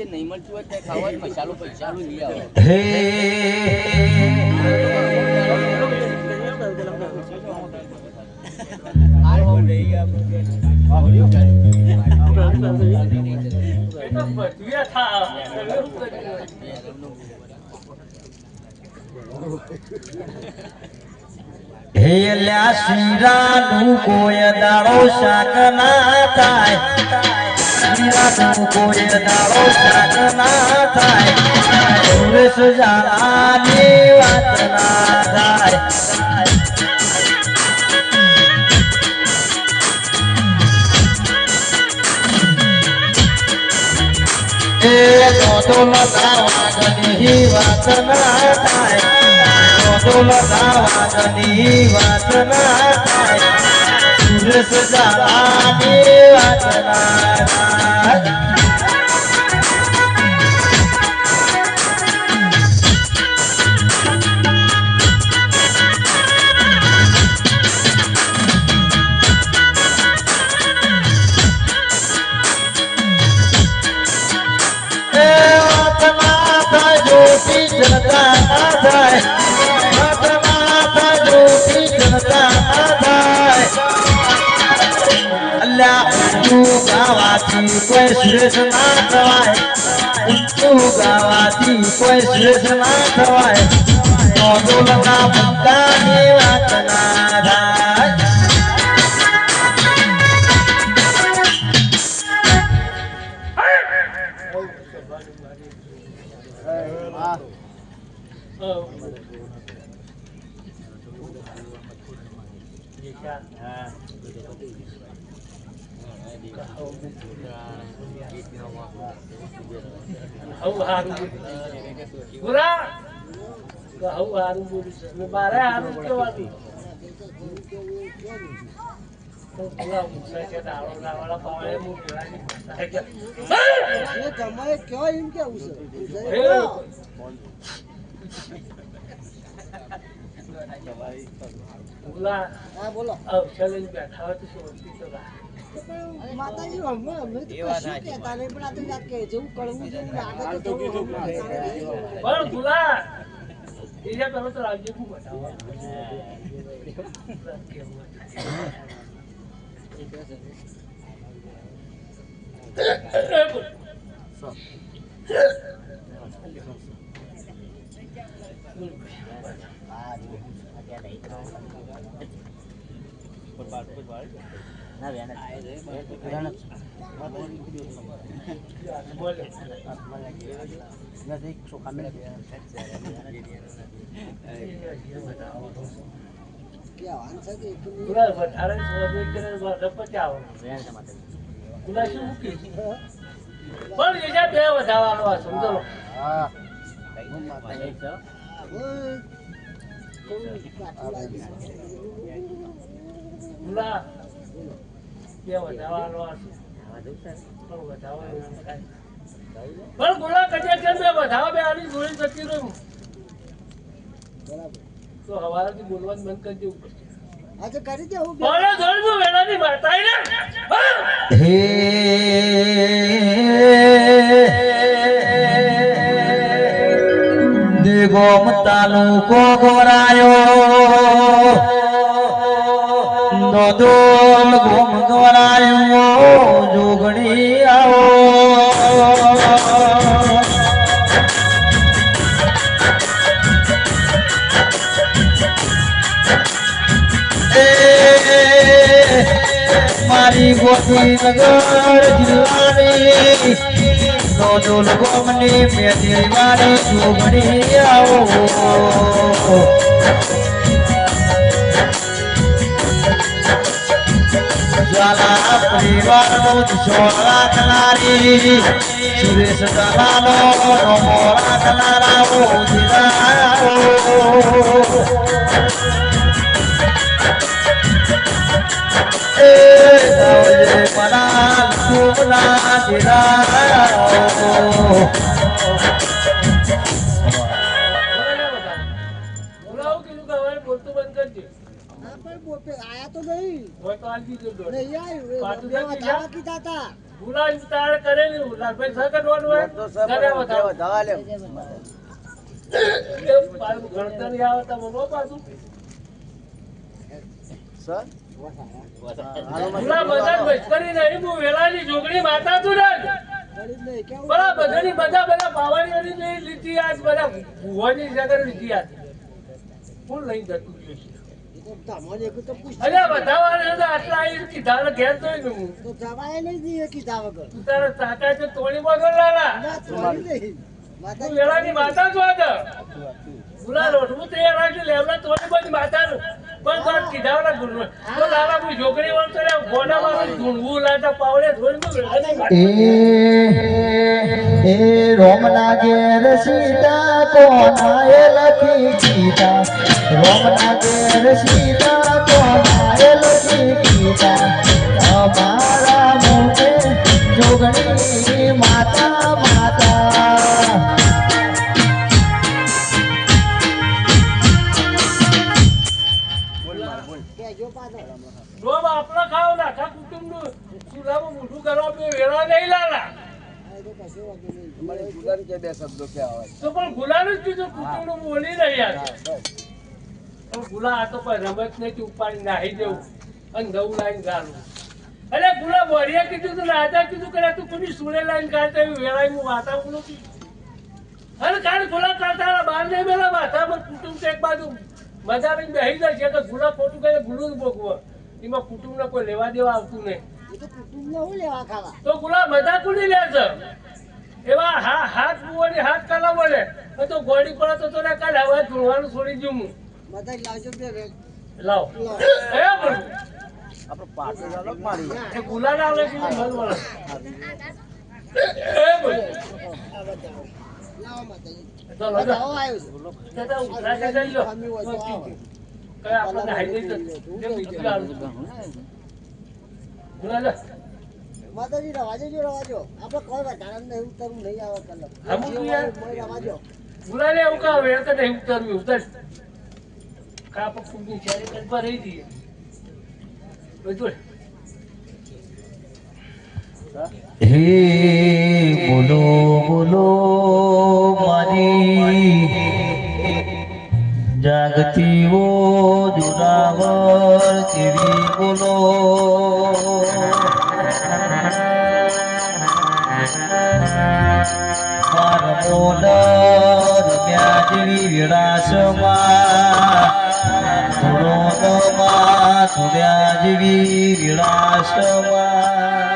નહીં મળતું હોય ત્યાં ખાવા મસાલો પૈસાલો લઈ આવો હેલ્યા શીરાનું કોઈ દાડો શાક ના થાય શીરાનું કોઈ દાડો શાક ના થાય સુરેશ જાણાની વાત ના થાય એ તો લગાવવાની વાત ના થાય ડોલના વાતની વાત ના થાય સુરેશ ઝાલાની વાત ના થાય કોઈ સુરેશ ના થવાય ઊંચું ગાવાથી કોઈ સુરેશ ના થવાય નોંધોલના ભૂકાની વાત ના થાય મારે હારું કેવાનું બોલો બેઠા હોય તો માતાજી અમે તો કશું કહેતા નહીં પણ આ તો યાદ કહે જેવું કડવું જેવું લાગે તો પણ ગુલા બીજા પેલો તો રાજ્ય શું બતાવો પણ બોલા કજે કેમ બે વધાવા બે આની જોડે જતી રહ્યું તો હવારાથી બોલવાનું બંધ કરી દેવું પડશે આજે કરી દેવું બોલે જોડજો વેલાની માતાઈ ને હે દેગોમ તાલુકો ગોરાયો નોદોલ ગોમ ગોરાયો જોગણી આવો મારી ગોતી નગર જિલ્લાની નોદોલ ગોમની મેથી વાળી જોગણી આવો જ્વાલા પરિવારનો દિશો રાખનારી સુરેશ દલાલો નમો રાખનારા ઓજીરાઓ એ દાવજે મના સુમના જીરાઓ બોલાવું કીધું કે હવે બોલતું બંધ કરજે આયા તો નહીં હોય તો આજ બીજો દોડ નહીં આવ્યું પાછું બે જતી વધાવા જા. કીધા હતા ગુલાબ તારે કરેલી લાલભાઈ સગડવાનું હોય કરે વધાવો. પાછું ગણતર નહીં આવે તો મમ્મો પાછું ગુલાબ બધા જ મસ્કરી નહીં હું વેલાની જોગણી માતા તું ને ગરીબ નહીં કેવું બરા બધાની બધા પાવાડીઓની લીધી આજ બધા ભુવાની જગર લીધી આજ કોણ લઈ જતું રહ્યું છે? એ તો તમને એક તો પૂછ અરે વધાવાના હતા આટલા આવી કીધા ને ઘેર તો હું તો જવાય નહીં દીએ કીધા વગર તું તારા ચાચા છે તોડી વગર લાલા ના થોડી નહીં તું માતાજી વેલાની માતા છો આગળ ગુલા રોટવું તૈયાર રાખી લેવડા તોડી બધી માતાનું પણ તાર કીધા ના ગુણ તો લાલા કોઈ છોકરી વળતો ગોડામાં ઢૂંઢવું લાતા પાવડે ધોઈ એ એ રોમના ઘેર સીતા કોનાએ લખી ગીતા રોમના ઘેર સીતા કોનાએ લખી ગીતા અમારા મોટે જોગણી માતા માતા કેજો પાછો રોબ આપણા ખાવ ના આખા કુટુંબનું ચૂલામાં મોઢું કરવા બે વેળા નહીં લાલા આ તો કશો વાંધો નહીં. તો પણ ગુલાનું જ કીધું કુટુંબનું બોલી રહ્યા છે પણ ગુલા આ તો કોઈ રમત નહીં ઉપાડી નાહી દેવું અને નવું લાઈન ગાળું અરે ગુલા બોરિયા કીધું તું રાજા કીધું કે તું કોની સુડે લાઈન કાઢતા એવી વેળાનું વાતાવરણ નથી અને કાઢ ગુલા કાઢતા બહાર નહીં મેલા માથામાં કુટુંબ એક બાજુ મજા નહીં બેસી જાય છે કે ગુલા ખોટું કરે ગુલું જ ભોગવો એમાં કુટુંબને કોઈ લેવા દેવા આવતું નહીં એ તો કુટુંબને હું લેવા ખાવા તો ગુલા મજા કુની લે છે એવા હાથ બુવાની હાથ કાલા મળે તો ગોળી પડે તો તને કાલે હવે ધોવાનું છોડી દઉં હું બધા લાવજો બે બે લાવ એ પણ એ ગુલા ના લે કે મન મળે એ પણ લાવો માતાજી તો લગા આવો આવ્યો છે તો ઉતરા જઈ લો ખામી હોય તો આવો. કઈ આપણને હાઈ દઈ તો બીજું લાવું ગુલા લે માતાજી રવાજો આપણે કોઈ વધારે નહીં ઉતરવું નહીં આવે કલર હમું તું યાર. રવાજો ગુલા લે એવું કાવ એ તો નહીં ઉતરવું ઉતર કાપ ફૂગની ચારે કલ્પા રહી દઈએ બધું હે બોલો બોલો મારી જાગતી ઓ જોરાવર કેવી બોલો રમ્યા જેવી વિરાસમાં ધૂળોમાં ધૂળ્યા જેવી વિરાસમાં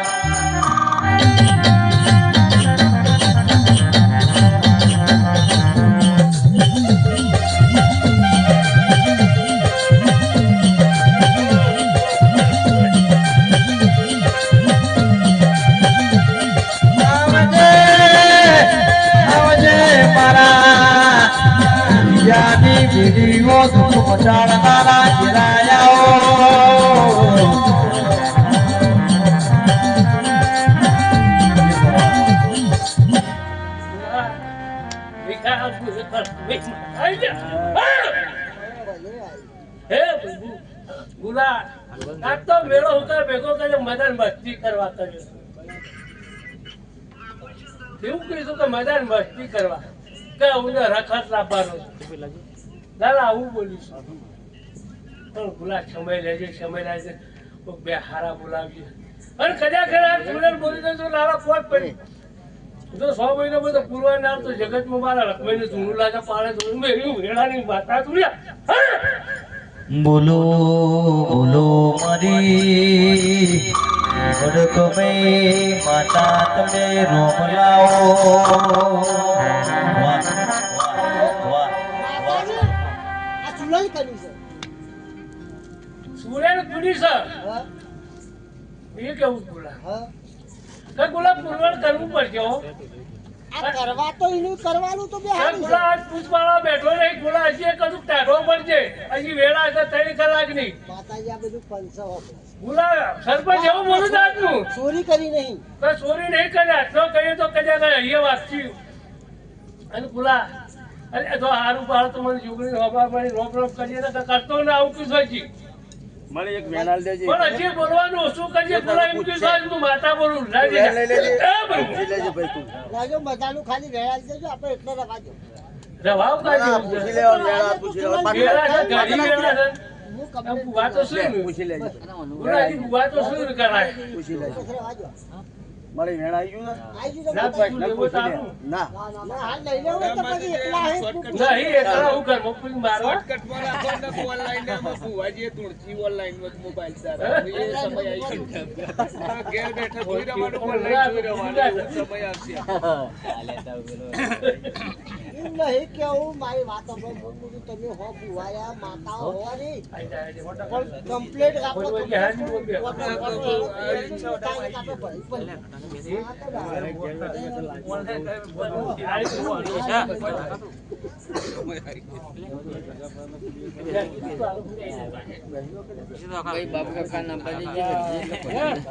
વિડીયો દુઃખ મટાડનારા ગુલા આ તો મેળો હુકા ભેગો કરે મદન મસ્તી કરવા કર્યો એવું કીધું કે મદન મસ્તી કરવા કે હું રખત લાવવાનો દાદા આવું બોલીશ પણ ગુલા સમય લેજે કોઈક બે હારા બોલાવીએ અને કદાચ સુરેલ બોલી દેજો લાલા કોટ પડી જો 100 મહિના બધો પૂરવા ના તો જગતમાં મારા લક્ષ્મીને ધૂણું લાગે પાડે તો મેં એવું વેળાની માતા તુર્યા બોલો બોલો મારી વડકમે માતા તમે રોમ લાવો માતાજી આ ચૂલાઈ કર્યું છે સુરેલ કુડી છે હા એ કેવું ગુલા હા કે ગુલા પૂરવણ કરવું પડશે હો આ કરવા તો એનું કરવાનું તો બે કે હારું છે ગુલા આજ પૂછવાળો બેઠો નહીં ગુલા હજી એક હજુ ટાઢો પડશે હજી વેળા છે 3 કલાકની માતાજી આ બધું પંચો ગુલા સરપંચ એવું બોલું છે આજનું ચોરી કરી નહીં તો ચોરી નહીં કર્યા તો કહીએ તો કદાચ અહીંયા વાંચી અને ગુલા અરે તો હારું પાડો તો મને છોકરી હવા મારી રોપ કરીએ ને તો કરતો ના આવતું સજી મને એક વેણાલ દેજે પણ હજી બોલવાનું ઓછું કરીએ ગુલા એમ કે સાહેબ હું માતા બોલું લાગી વેણાલ લઈ લેજે એ બોલું લેજે ભાઈ તું લાજો બધાનું ખાલી વેળાલ દેજો આપણે એટલે રવાજો રવાવ કાઢી પૂછી લેવાનું વેણાલ પૂછી લેવાનું વેળા છે ગાડી વેળા છે હું આમ કપડે બુવા તો શું પૂછી લેજે ગુલા હજી બુવા તો શું કરાય પૂછી લેજે રવાજો મારી વેણા આવી ગયું આવી ના જજો ભાઈ લેવો તારું ના ના હાલ લઈ લેવું તો પછી એકલા હે નહીં એકલા હું કર મફુલ મારવા શોર્ટકટ માં રાખો ને ઓનલાઈન ને ફુવાજી તુળસી ઓનલાઈન માં મોબાઈલ સારા એ સમય આવી ગયો ઘેર બેઠા જોઈ રહેવાનું પણ નહીં જોઈ રહેવાનું સમય આવશે એમ નહીં કેવું મારી વાત સાંભળો. હું કીધું તમે હો ભુવાયા માતાઓ હોવાની પણ કમ્પ્લેટ આપો ભાઈ બાપ કાકા ના બની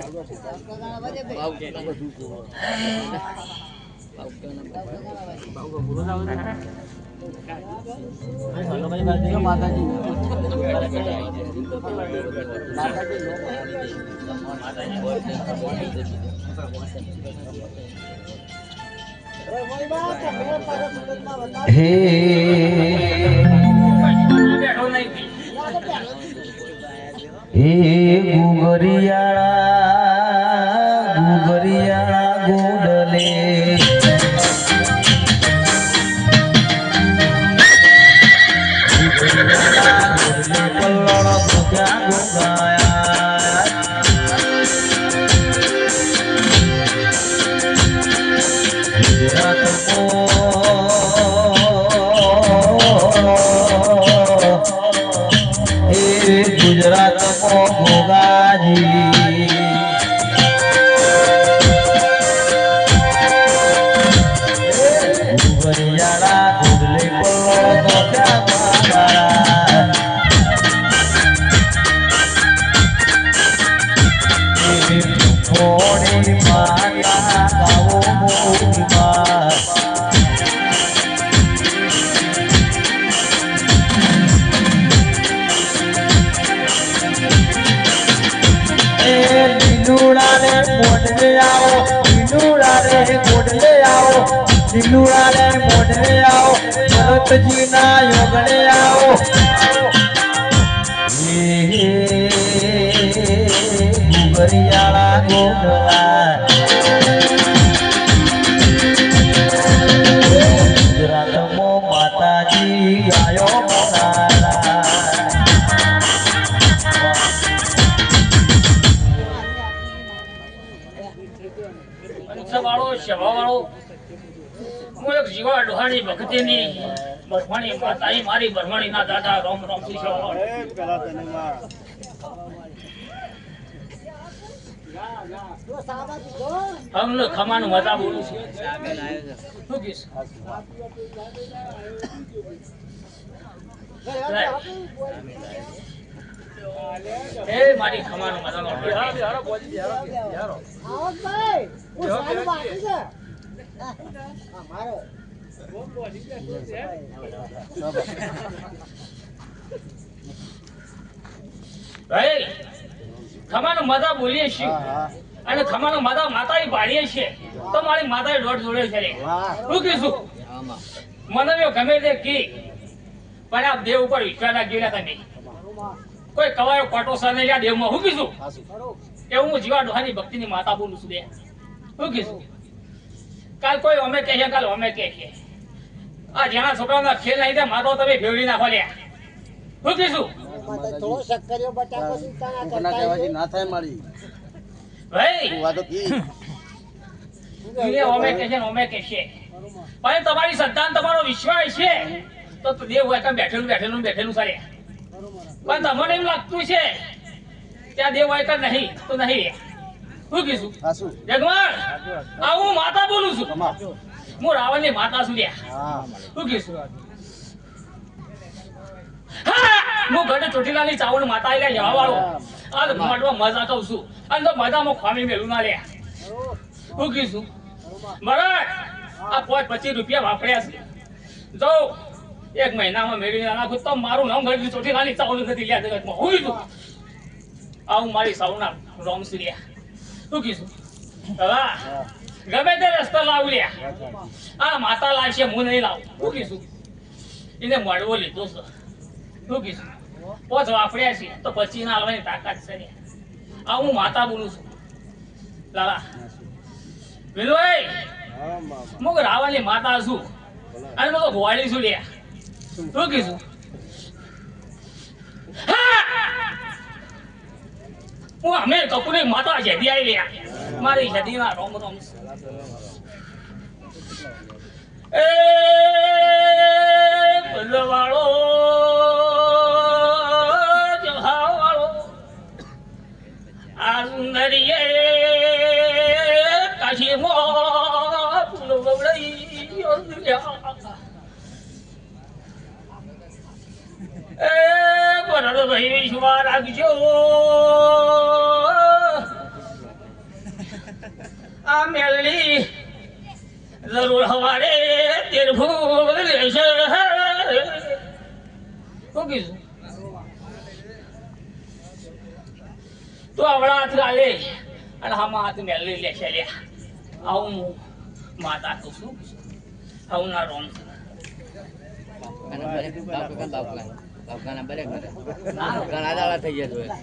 હે ગુગરિયાળા ગોડલે ગુજરાત ભોગાજી ગુગરિયાળા ગોડલે પલ્લો મોડી માતા ગાવો મોડી મા લીલુડાને મોઢે આવો લીલુડાને મોઢે આવો લીલુડાને મોઢે આવો ભરતજી ના યોગને આવો ગુગરિયાળા ગોડલા ગુજરાતમાં માતાજી આયો મોનારા વાળો સેવા વાળો હું એક જીવા ડોહાની ભક્તિની બરમાણી માતાઈ મારી બરમાણી ના દાદા રામ રામ શ્રી સેવા અમને ખમાનું મજા બોલું છું શું કહીશ એ મારી ખમાનું મજાનો આવકભાઈ હું સારું બાકી છે મારે ભાઈ ખમાનું મજા બોલીએ છીએ અને ખમાનું મજા માતાએ પાડીએ છીએ તો મારી માતાએ દોઢ જોડે છે રે શું કીધું મને ગમે તે કી પણ આ દેવ ઉપર વિશ્વાસ રાખી તમે કોઈ કવાયો કોટો સાને લ્યા દેવમાં હું કીધું એવું હું જીવા ડોહાની ભક્તિની માતા બોલું છું બે શું કીધું કાલ કોઈ અમે કહીએ કાલ અમે કહીએ આ જેના છોકરાના ખેલ નહીં ત્યાં માતો તમે ભેવડી નાખો લ્યા શું કીધું થોડો શક્કરિયો બટાકો ચિંતા ના ના થાય મારી ભાઈ વાતો કી અમે કહીએ અમે કહીએ પણ તમારી સંતાન તમારો વિશ્વાસ છે તો દેવ હોય કાં બેઠેલું સારે પણ તમને એમ લાગતું છે ત્યાં દેવ હોય કાં નહીં તો નહીં શું કીધું જગવાન આ હું માતા બોલું છું હું રાવણની માતા છું લ્યા શું કીધું હું ગઢ ચોટીલાની ચાવડ માતા એટલે જવા વાળો આ માટમાં મજા કહું છું અને તો મજામાં ખામી મેલું ના લ્યા શું કીધું મહારાજ આ 25 રૂપિયા વાપર્યા છે જો એક મહિનામાં મેળવી નાખું તો મારું નામ ગઢ ચોટીલાની ચાવડ નથી લ્યા જગતમાં હું કીધું આવું મારી સાઉના રોમ સિરિયા શું કીધું હા ગમે તે રસ્તા લાવ લ્યા આ માતા લાવશે હું નહીં લાવું શું કીધું એને મળવો લીધો છે શું કીધું પોચ વાપર્યા છે તો પછી ના લાવવાની તાકાત છે આ હું માતા બોલું છું લાલા વિલોય હું રાવણની માતા છું અને હું તો ગોવાળી છું લ્યા શું કીધું હું અમે કપૂરની માતા જદી આવી લ્યા મારી જદીના રોમ રોમ એ બદલવાળો જહાવાળો આ સુંદરીએ કાશીમાં ફૂલો બગડાઈ એ બરડ ભાઈ વિશ્વા રાખજો આ મેલડી જરૂર હવારે તેર ફૂલ લેશે ઓકે તો આવડા હાથ ગાલે અને આમાં હાથ મેલડી લેશે લ્યા આવું માતા તો શું આવું ના રોમ ઘણા દાડા થઈ ગયા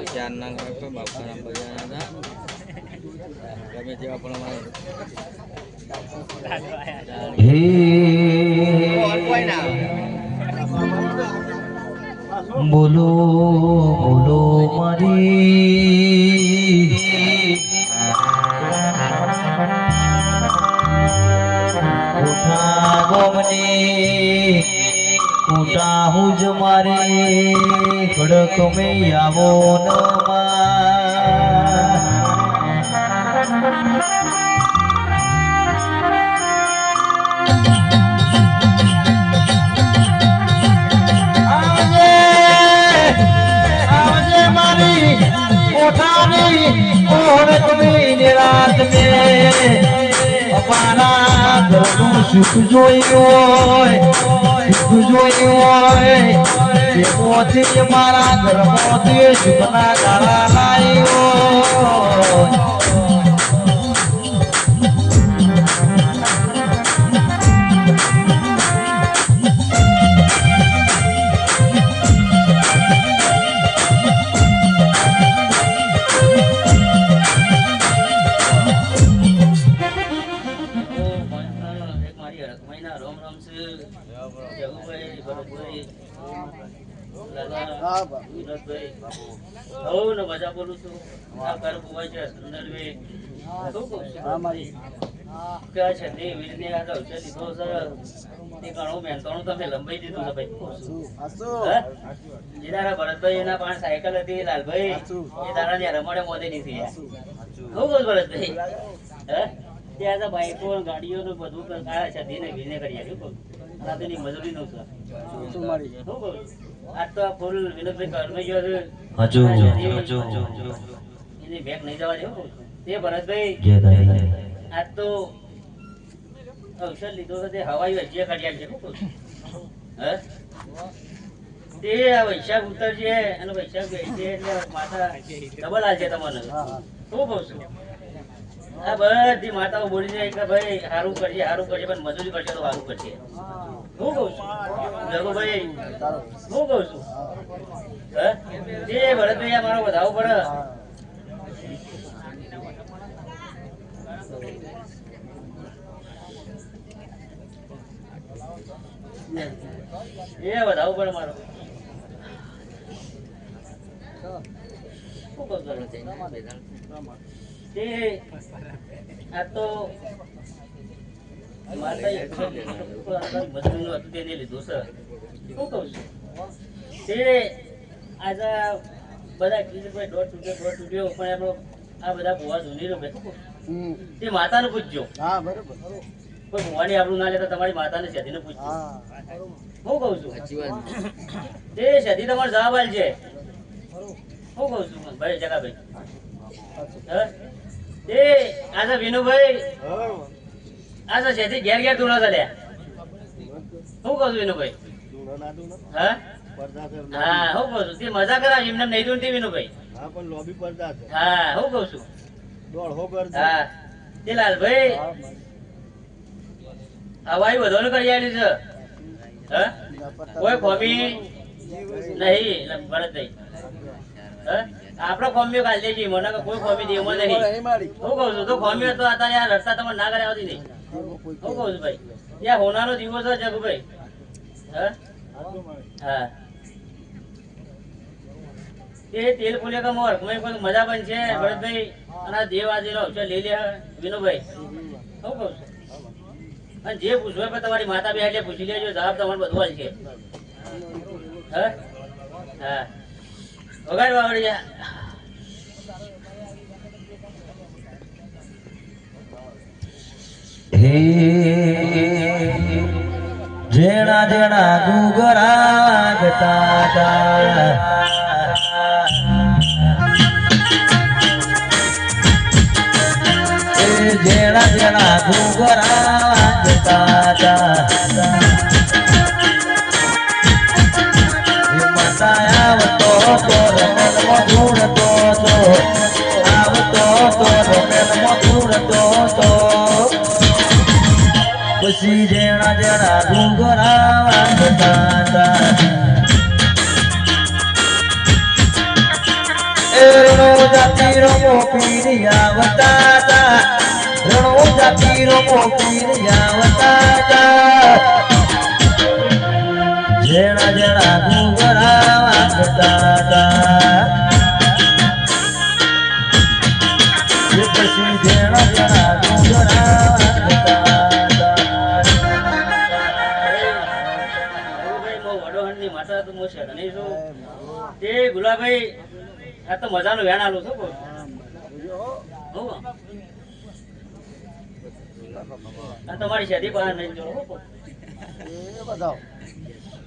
ચાર ના બાપા ગમે તેવા પણ બોલો બોલો મારી ઉઠા ગોમની ઉઠા હુજ મારે ખડક મેં આવો ન સુખ જોયું મારા ઘરમાંથી સુખના ગાળા લાવ્યો મજા બોલું છું આ ઘર બુવા છે સંદર્ભે શું કહું છું કે છે તે વીરને આ અવસર લીધો છે તે ઘણું મહેનતાણું તમે લંબાઈ દીધું છે ભાઈ જેના ભરતભાઈ એના પાસે સાયકલ હતી લાલભાઈ એ તારા ત્યાં રમડે મોદે નથી શું કહું ભરતભાઈ ત્યાં તો બાઈકો ગાડીઓ બધું કાળા છે ધીને ભીને કરી શું કહું રાતની મજૂરી નું છે શું કહું આ તો ફૂલ વિનોદભાઈ ઘરમાં ગયો છે એની બેગ નહીં જવા દેવું તે ભરતભાઈ આજ તો અવસર લીધો તે હવાઈ વચ્ચે કાઢ્યા છે તે આ વૈશાખ ઉતર છે અને વૈશાખ બેસશે એટલે માતા ડબલ આવશે તમને શું કહું છું આ બધી માતાઓ બોલી જાય કે ભાઈ સારું કરશે પણ મજૂરી કરશે તો સારું કરશે શું કહું છું જગુભાઈ શું કહું છું તે ભરતભાઈ આ મારો વધાવો પડે એ વધાવો પડે મારો શું કહું તે આ તો માતા મજૂરીનું હતું તેને લીધું છે શું કહું છું તે આજે બધા કિશોરભાઈ દોઢ તૂટ્યો પણ એમનો આ બધા ભુવા જૂની રહ્યો તે માતાને પૂછજો હા બરોબર કોઈ ભુવાની આપણું ના લેતા તમારી માતાને સધીને પૂછજો હું કહું છું તે સધી તમારો જવાબ આલ છે હું કહું છું ભાઈ જગાભાઈ તે આજે વિનુભાઈ આજે સધી ઘેર ઘેર ધૂળો ચાલ્યા શું કહું છું વિનુભાઈ હા હા હું કહું છું તે મજા કરાવ એમને નહીં દઉં વિનુભાઈ હા હું કહું છું હા તે લાલભાઈ હવાઈ વધવાનું કરી આવ્યું છે હા કોઈ ખોમી નહીં ભરતભાઈ હે આપણો ખોમ્યો કાઢ લેજે મને કે કોઈ ખોમી દેવો નહીં હું કહું છું તો ખોમ્યો તો અત્યારે યાર રસ્તા તમને ના કરે આવતી નહીં હું કહું છું ભાઈ યાર હોનાનો દિવસ જ જગુભાઈ હે હા એ તેલ ફૂલે કે મોર કોઈ કોઈ મજા પણ છે ભરતભાઈ અને આ દેવાજીનો અવસર લઈ લે વિનુભાઈ હું કહું છું અને જે પૂછવું હોય તમારી માતા બે એટલે પૂછી લેજો જવાબ તમારે બધું હાલ છે હા હા વગાડ વાવડી જા હે જેણા જેણા ગુગરા ગતા જેણા જેણા ગુગરા ગતા આવતો તો રમેલ મધુર તો આવતો તો રમેલ મધુર તો પછી જેણા જેણા ડુંગરા વાગતા એ રણો જાતી રમો પીર આવતા રણો જાતી રમો પીર આવતા જેણા જેણા ડુંગરા વાગતા પછી જેણા જેણા ડુંગરા ગુલાભાઈ આ તો મજાનું વેણ આલું છું આ તમારી શેરી બહાર નહીં જોડો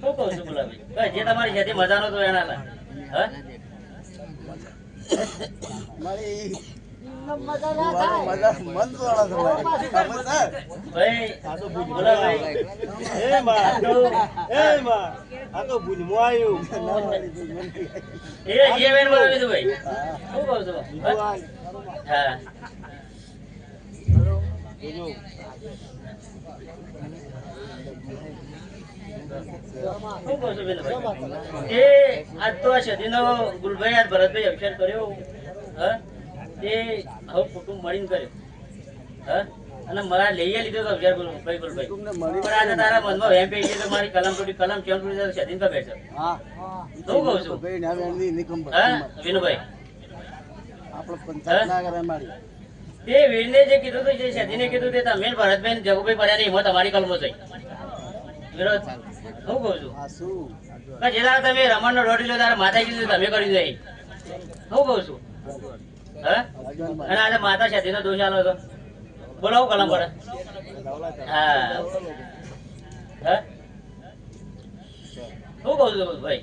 શું કહું છું ગુલાભાઈ જે તમારી શેરી મજાનો તો વેણ આલા ગુલભાઈ આજ ભરતભાઈ અક્ષર કર્યો તે હવે કુટુંબ મળીને કર્યો અને મારા લઈએ લીધો તો અક્ષર ગુલભાઈ પણ આજે તારા મનમાં એમ પે તો મારી કલમ તોડી કલમ ચેમ તોડી સદીન કા બેઠો શું કહું છું વિનુભાઈ તે વીરને જે કીધું હતું જે સદીને કીધું તે તમે ભરતભાઈ જગુભાઈ પડ્યા નહીં એમાં તમારી કલમો થઈ વિરોધ શું કહું છું જે તારા તમે રમણ નો રોટી લો તારા માતા કીધું તમે કરી દઈ શું કહું છું અને આજે માતા છે તેનો દોષ આલો હતો બોલાવો કલમ પડે હા શું કહું છું ભાઈ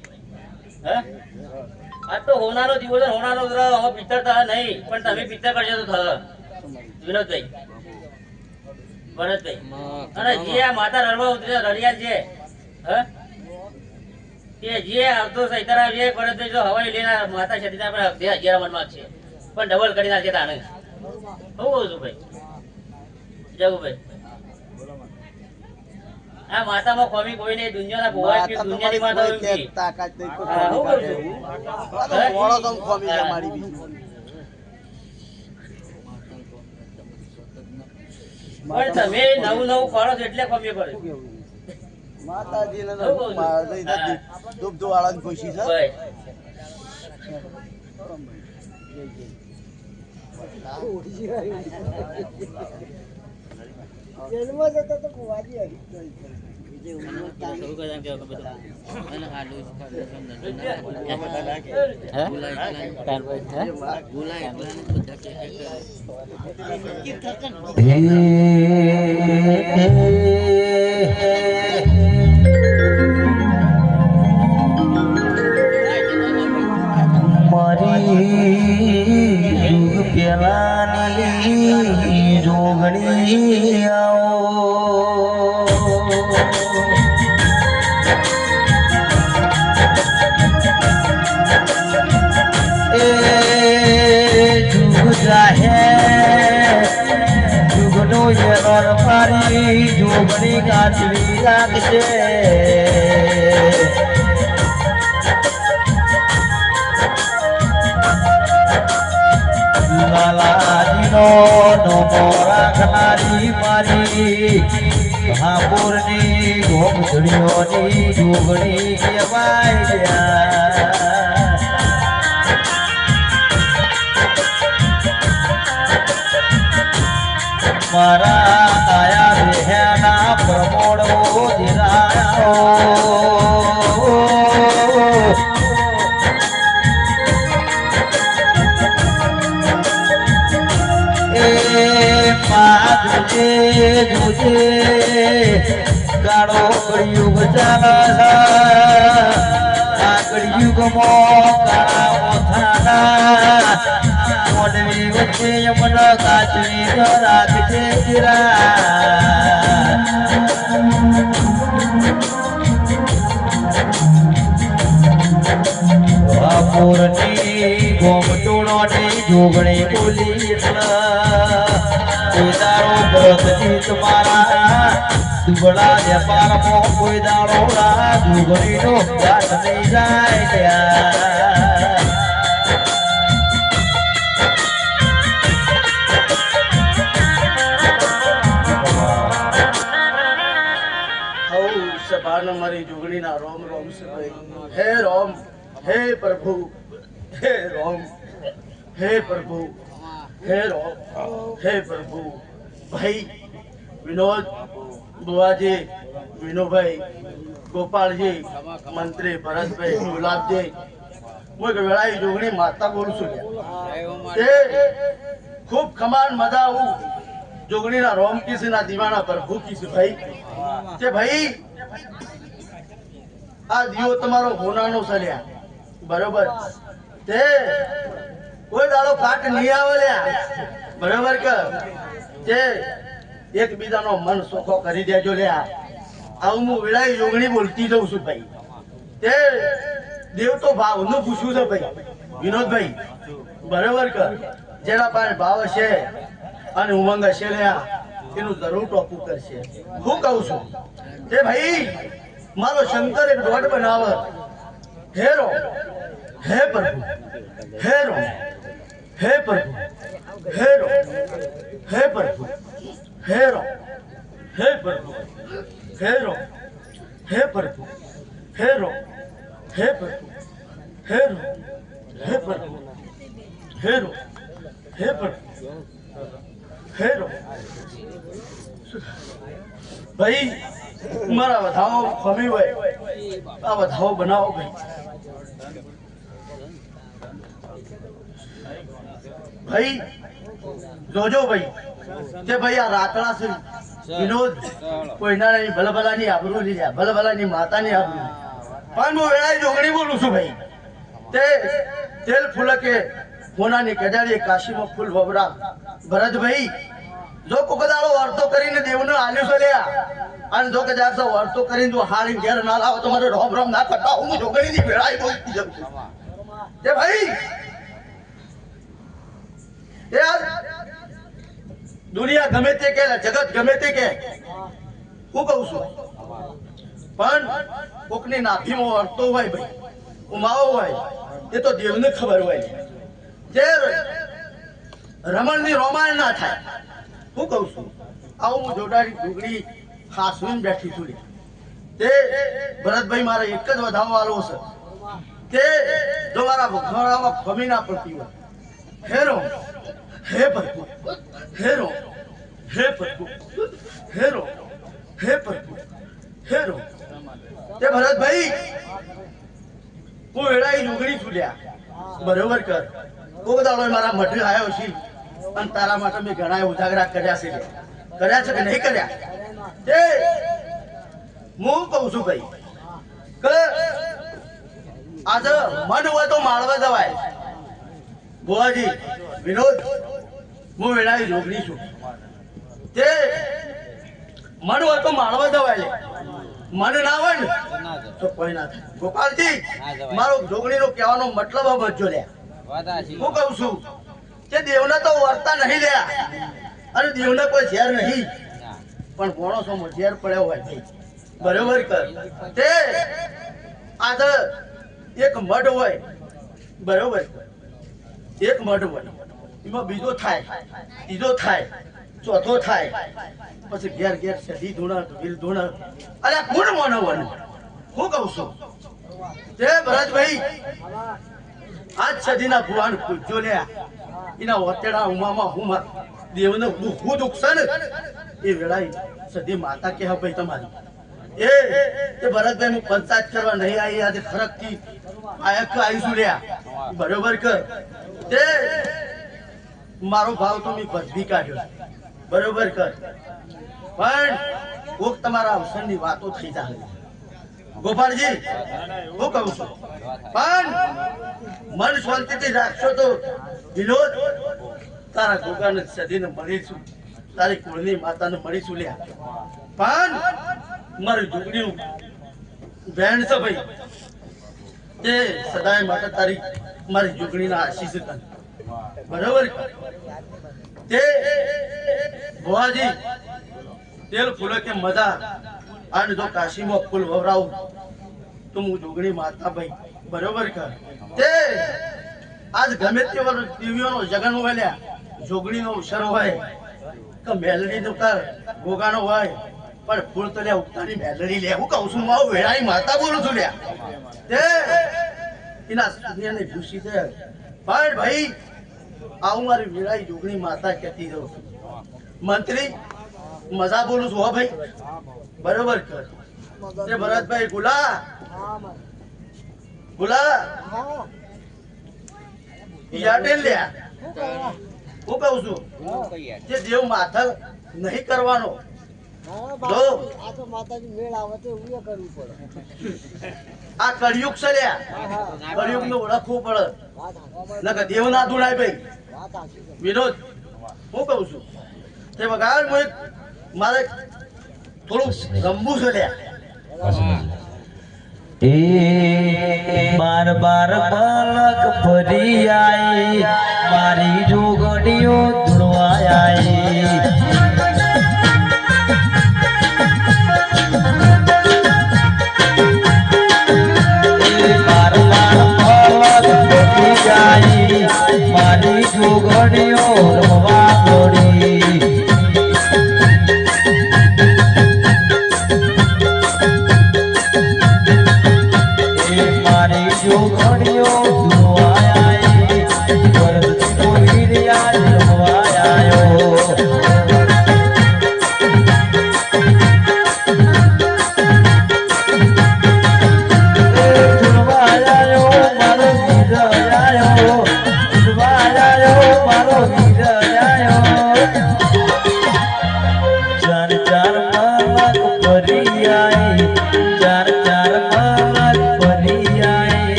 આ તો હોનારો દિવસ હોનારો અમે પિત્તર થયા નહીં પણ તમે પિત્તર કરશો તો થયો વિનોદભાઈ ભરતભાઈ અને જે આ માતા રડવા ઉતરે રડિયા છે કે જે આવતો સૈતરા જે ભરતભાઈ જો હવાઈ લઈને માતા છે આપણે 11 મનમાં છે પણ ડબલ કરી નાખે તાણે શું કહું છું ભાઈ જગુભાઈ આ માતામાં ખોમી કોઈ નહીં દુનિયાના ભોવાય કે દુનિયાની માતા એમ કે તાકાત નહીં તો હું કહું છું મોળો કમ ખોમી છે મારી બી પણ તમે નવું નવું ખોળો છો એટલે ખોમી પડે માતાજીને ધૂપ ધોવાળાની ખુશી છે જેલમાં જતો તો કુવાજી હતી પેલાની જોગણી એ જુગ જાહે જુગનો યર મારી જોગણી કાચવી રાખશે લાલાજીનો નમો રાખનારી મારી હાપુરની ઘોંઘડીઓની જોગણી કહેવાય મારા આયા બેહના પ્રમોળો દિરાયો દુજે ગાળો કળિયુગ ચાલા આ કળિયુગમાં કાળા મોથાના મોડવી વચ્ચે યમના કાચની રાખજે પૂરની ગોમટોળોની જોગણી બોલી કોઈ દાડો ભરતજી તમારા દુબળા વેપારમાં કોઈ દાડો જોગણીનો ઘાટ નહીં જાય ત્યાં સભાના મારી જોગણીના રોમ રોમ છે ભાઈ હે રોમ હે પ્રભુ હે રોમ હે પ્રભુ હે રોમ હે પ્રભુ ભાઈ વિનોદ બુવાજી વિનુભાઈ ગોપાલજી મંત્રી ભરતભાઈ ગુલાબજી હું વેળાઈ જોગણી માતા બોલું છું તે ખૂબ ખમાન મજા આવું જોગણીના રોમ કિસીના દીવાના પ્રભુ કિસી ભાઈ કે ભાઈ આ દીવો તમારો હોનાનો સલ્યા બરોબર તે કોઈ દાડો કાટ નહીં આવે લ્યા બરોબર કે તે એકબીજાનો મન સોખો કરી દેજો લ્યા આવું હું વિડાઈ જોગણી બોલતી જઉં છું ભાઈ તે દેવ તો ભાવનું પૂછ્યું છે ભાઈ વિનોદભાઈ બરોબર કે જેના પાસે ભાવ હશે અને ઉમંગ હશે લ્યા એનું જરૂર ટોપું કરશે હું કહું છું તે ભાઈ મારો શંકર એક દોડ બનાવ હેરો હે પ્રભુ હેરો હે પ્રભુ હેરો હે પ્રભુ હેરો હે પ્રભુ હેરો હે પ્રભુ હેરો હે પ્રભુ હેરો હે પ્રભુ હેરો હે પ્રભુ હેરો ભાઈ મારા વધાવો ખમી હોય આ વધાવો બનાવો ભાઈ ભાઈ જોજો ભાઈ કે ભાઈ આ રાતડા છે વિનોદ કોઈના નહીં ભલભલાની આબરૂ લીધા ભલભલાની માતાની આબરૂ પણ હું વેળાઈ જોગણી બોલું છું ભાઈ તે તેલ ફૂલકે હોનાની કજાડી કાશીમાં ફૂલ વબરા ભરતભાઈ જો કોકદાળો વર્તો કરીને દેવનો આલ્યો છે લ્યા અને જો કદાચ વર્તો કરીને જો હારી ઘેર ના લાવો તો મારે રોમ રોમ ના કરતા હું જોગણીની વેળાઈ બોલતી જઉં છું કે ભાઈ દુનિયા ગમે તે કે જગત ગમે તે કે હું કહું છું પણ કોકની નાભીમાં વર્તો હોય ભાઈ ઉમાવો હોય એ તો દેવને ખબર હોય જે રમણની રોમાણ ના થાય હું કહું છું આવું હું જોડાની ડુગડી ખાસવીને બેઠી છું તે ભરતભાઈ મારે એક જ વધાવો વાળો છે તે જો મારા વખાણામાં ખમી ના પડતી હોય હેરો હે પ્રભુ હેરો હે પ્રભુ હેરો હે પ્રભુ હેરો તે ભરતભાઈ હું વેળાઈ ડુગડી છૂટ્યા બરોબર કર કોક દાડો મારા મઠે આવ્યો છે અને તારા માટે મેં ઘણા ઉજાગરા કર્યા છે કે નહીં કર્યા તે હું કહું છું ભાઈ કે આજે મન હોય તો માળવા જવાય બુઆજી વિનોદ હું વેળાઈ જોગણી છું તે મન હોય તો માળવા જવાય લે મન ના હોય ને તો કોઈ ના થાય ગોપાલજી મારો જોગણીનો કહેવાનો મતલબ સમજો લે હું કહું છું કે દેવને તો વર્તા નહીં લ્યા અને દેવને કોઈ ઝેર નહીં પણ કોણો સમો ઝેર પડ્યો હોય ભાઈ બરોબર કર તે આજે એક મઢ હોય બરોબર એક મઢ હોય એમાં બીજો થાય, ત્રીજો થાય, ચોથો થાય, પછી ઘેર ઘેર સધી ધૂણા ઢીલ ધૂણા. અરે કોણ માનવવાનું? હું કહું છું તે ભરતભાઈ આજ સદીના ભુવાન પૂજ્યો લ્યા એના વતેડા ઉમામાં હું દેવને હું દુઃખ છે ને એ વેળાએ સદી માતા કે હા ભાઈ તમારી એ ભરતભાઈ હું પંચાયત કરવા નહીં આવી આજે ખરકથી આયક આવીશું લ્યા બરોબર કર તે મારો ભાવ તો મેં ભજવી કાઢ્યો બરોબર કર પણ કોક તમારા અવસરની વાતો થઈ જાય ગોપાલજી હું કહું છું પણ મન શાંતિથી રાખશો તો વિનોદ તારા ગોગાને સદીને મળીશું તારી કુળની માતાને મળીશું લ્યા પણ મારી ઢુકડીનું બહેન છે ભાઈ તે સદાય માટે તારી મારી ઢુકડીના આશીષ તને બરોબર તે ભુવાજી તેલ ફૂલો કે મજા અને જો કાશીમાં ફૂલ વવરાવું તો હું જોગણી માતા ભાઈ બરોબર કર તે આજ ગમે તે દેવીઓનો જગન હોય જોગણીનો અવસર હોય કે મેલડીનો કર ગોગાનો હોય પણ ફૂલ તો લ્યા ઉગતાની મેલડી લે હું કહું છું મારું વેળાની માતા બોલું છું લ્યા તે એના દુનિયાની ખુશી છે પણ ભાઈ આવું મારી વેળાઈ જોગણી માતા કહેતી રહું છું મંત્રી મજા બોલું છું હો ભાઈ બરોબર કર તે ભરતભાઈ ગુલા ગુલા યાટેલ લ્યા હું કહું છું જે દેવ માથા નહીં કરવાનો જો આ તો માતાજી મેળ આવે તો એવું કરવું પડે. આ કળિયુગ છે લ્યા કળિયુગ ને ઓળખવું પડે નકર દેવ ના ધૂણાય ભાઈ વાત સાચી છે. વિનોદ હું કહું છું તે વગાડ મારે થોડું રમવું છે લ્યા એ બાર બાર પલક ફરી આઈ મારી જોગડીઓ ધૂળવાઈ બાર બાર પલક ફરી જાય મારી જોગડીઓ રમવા દોડી મારી જોગણીઓ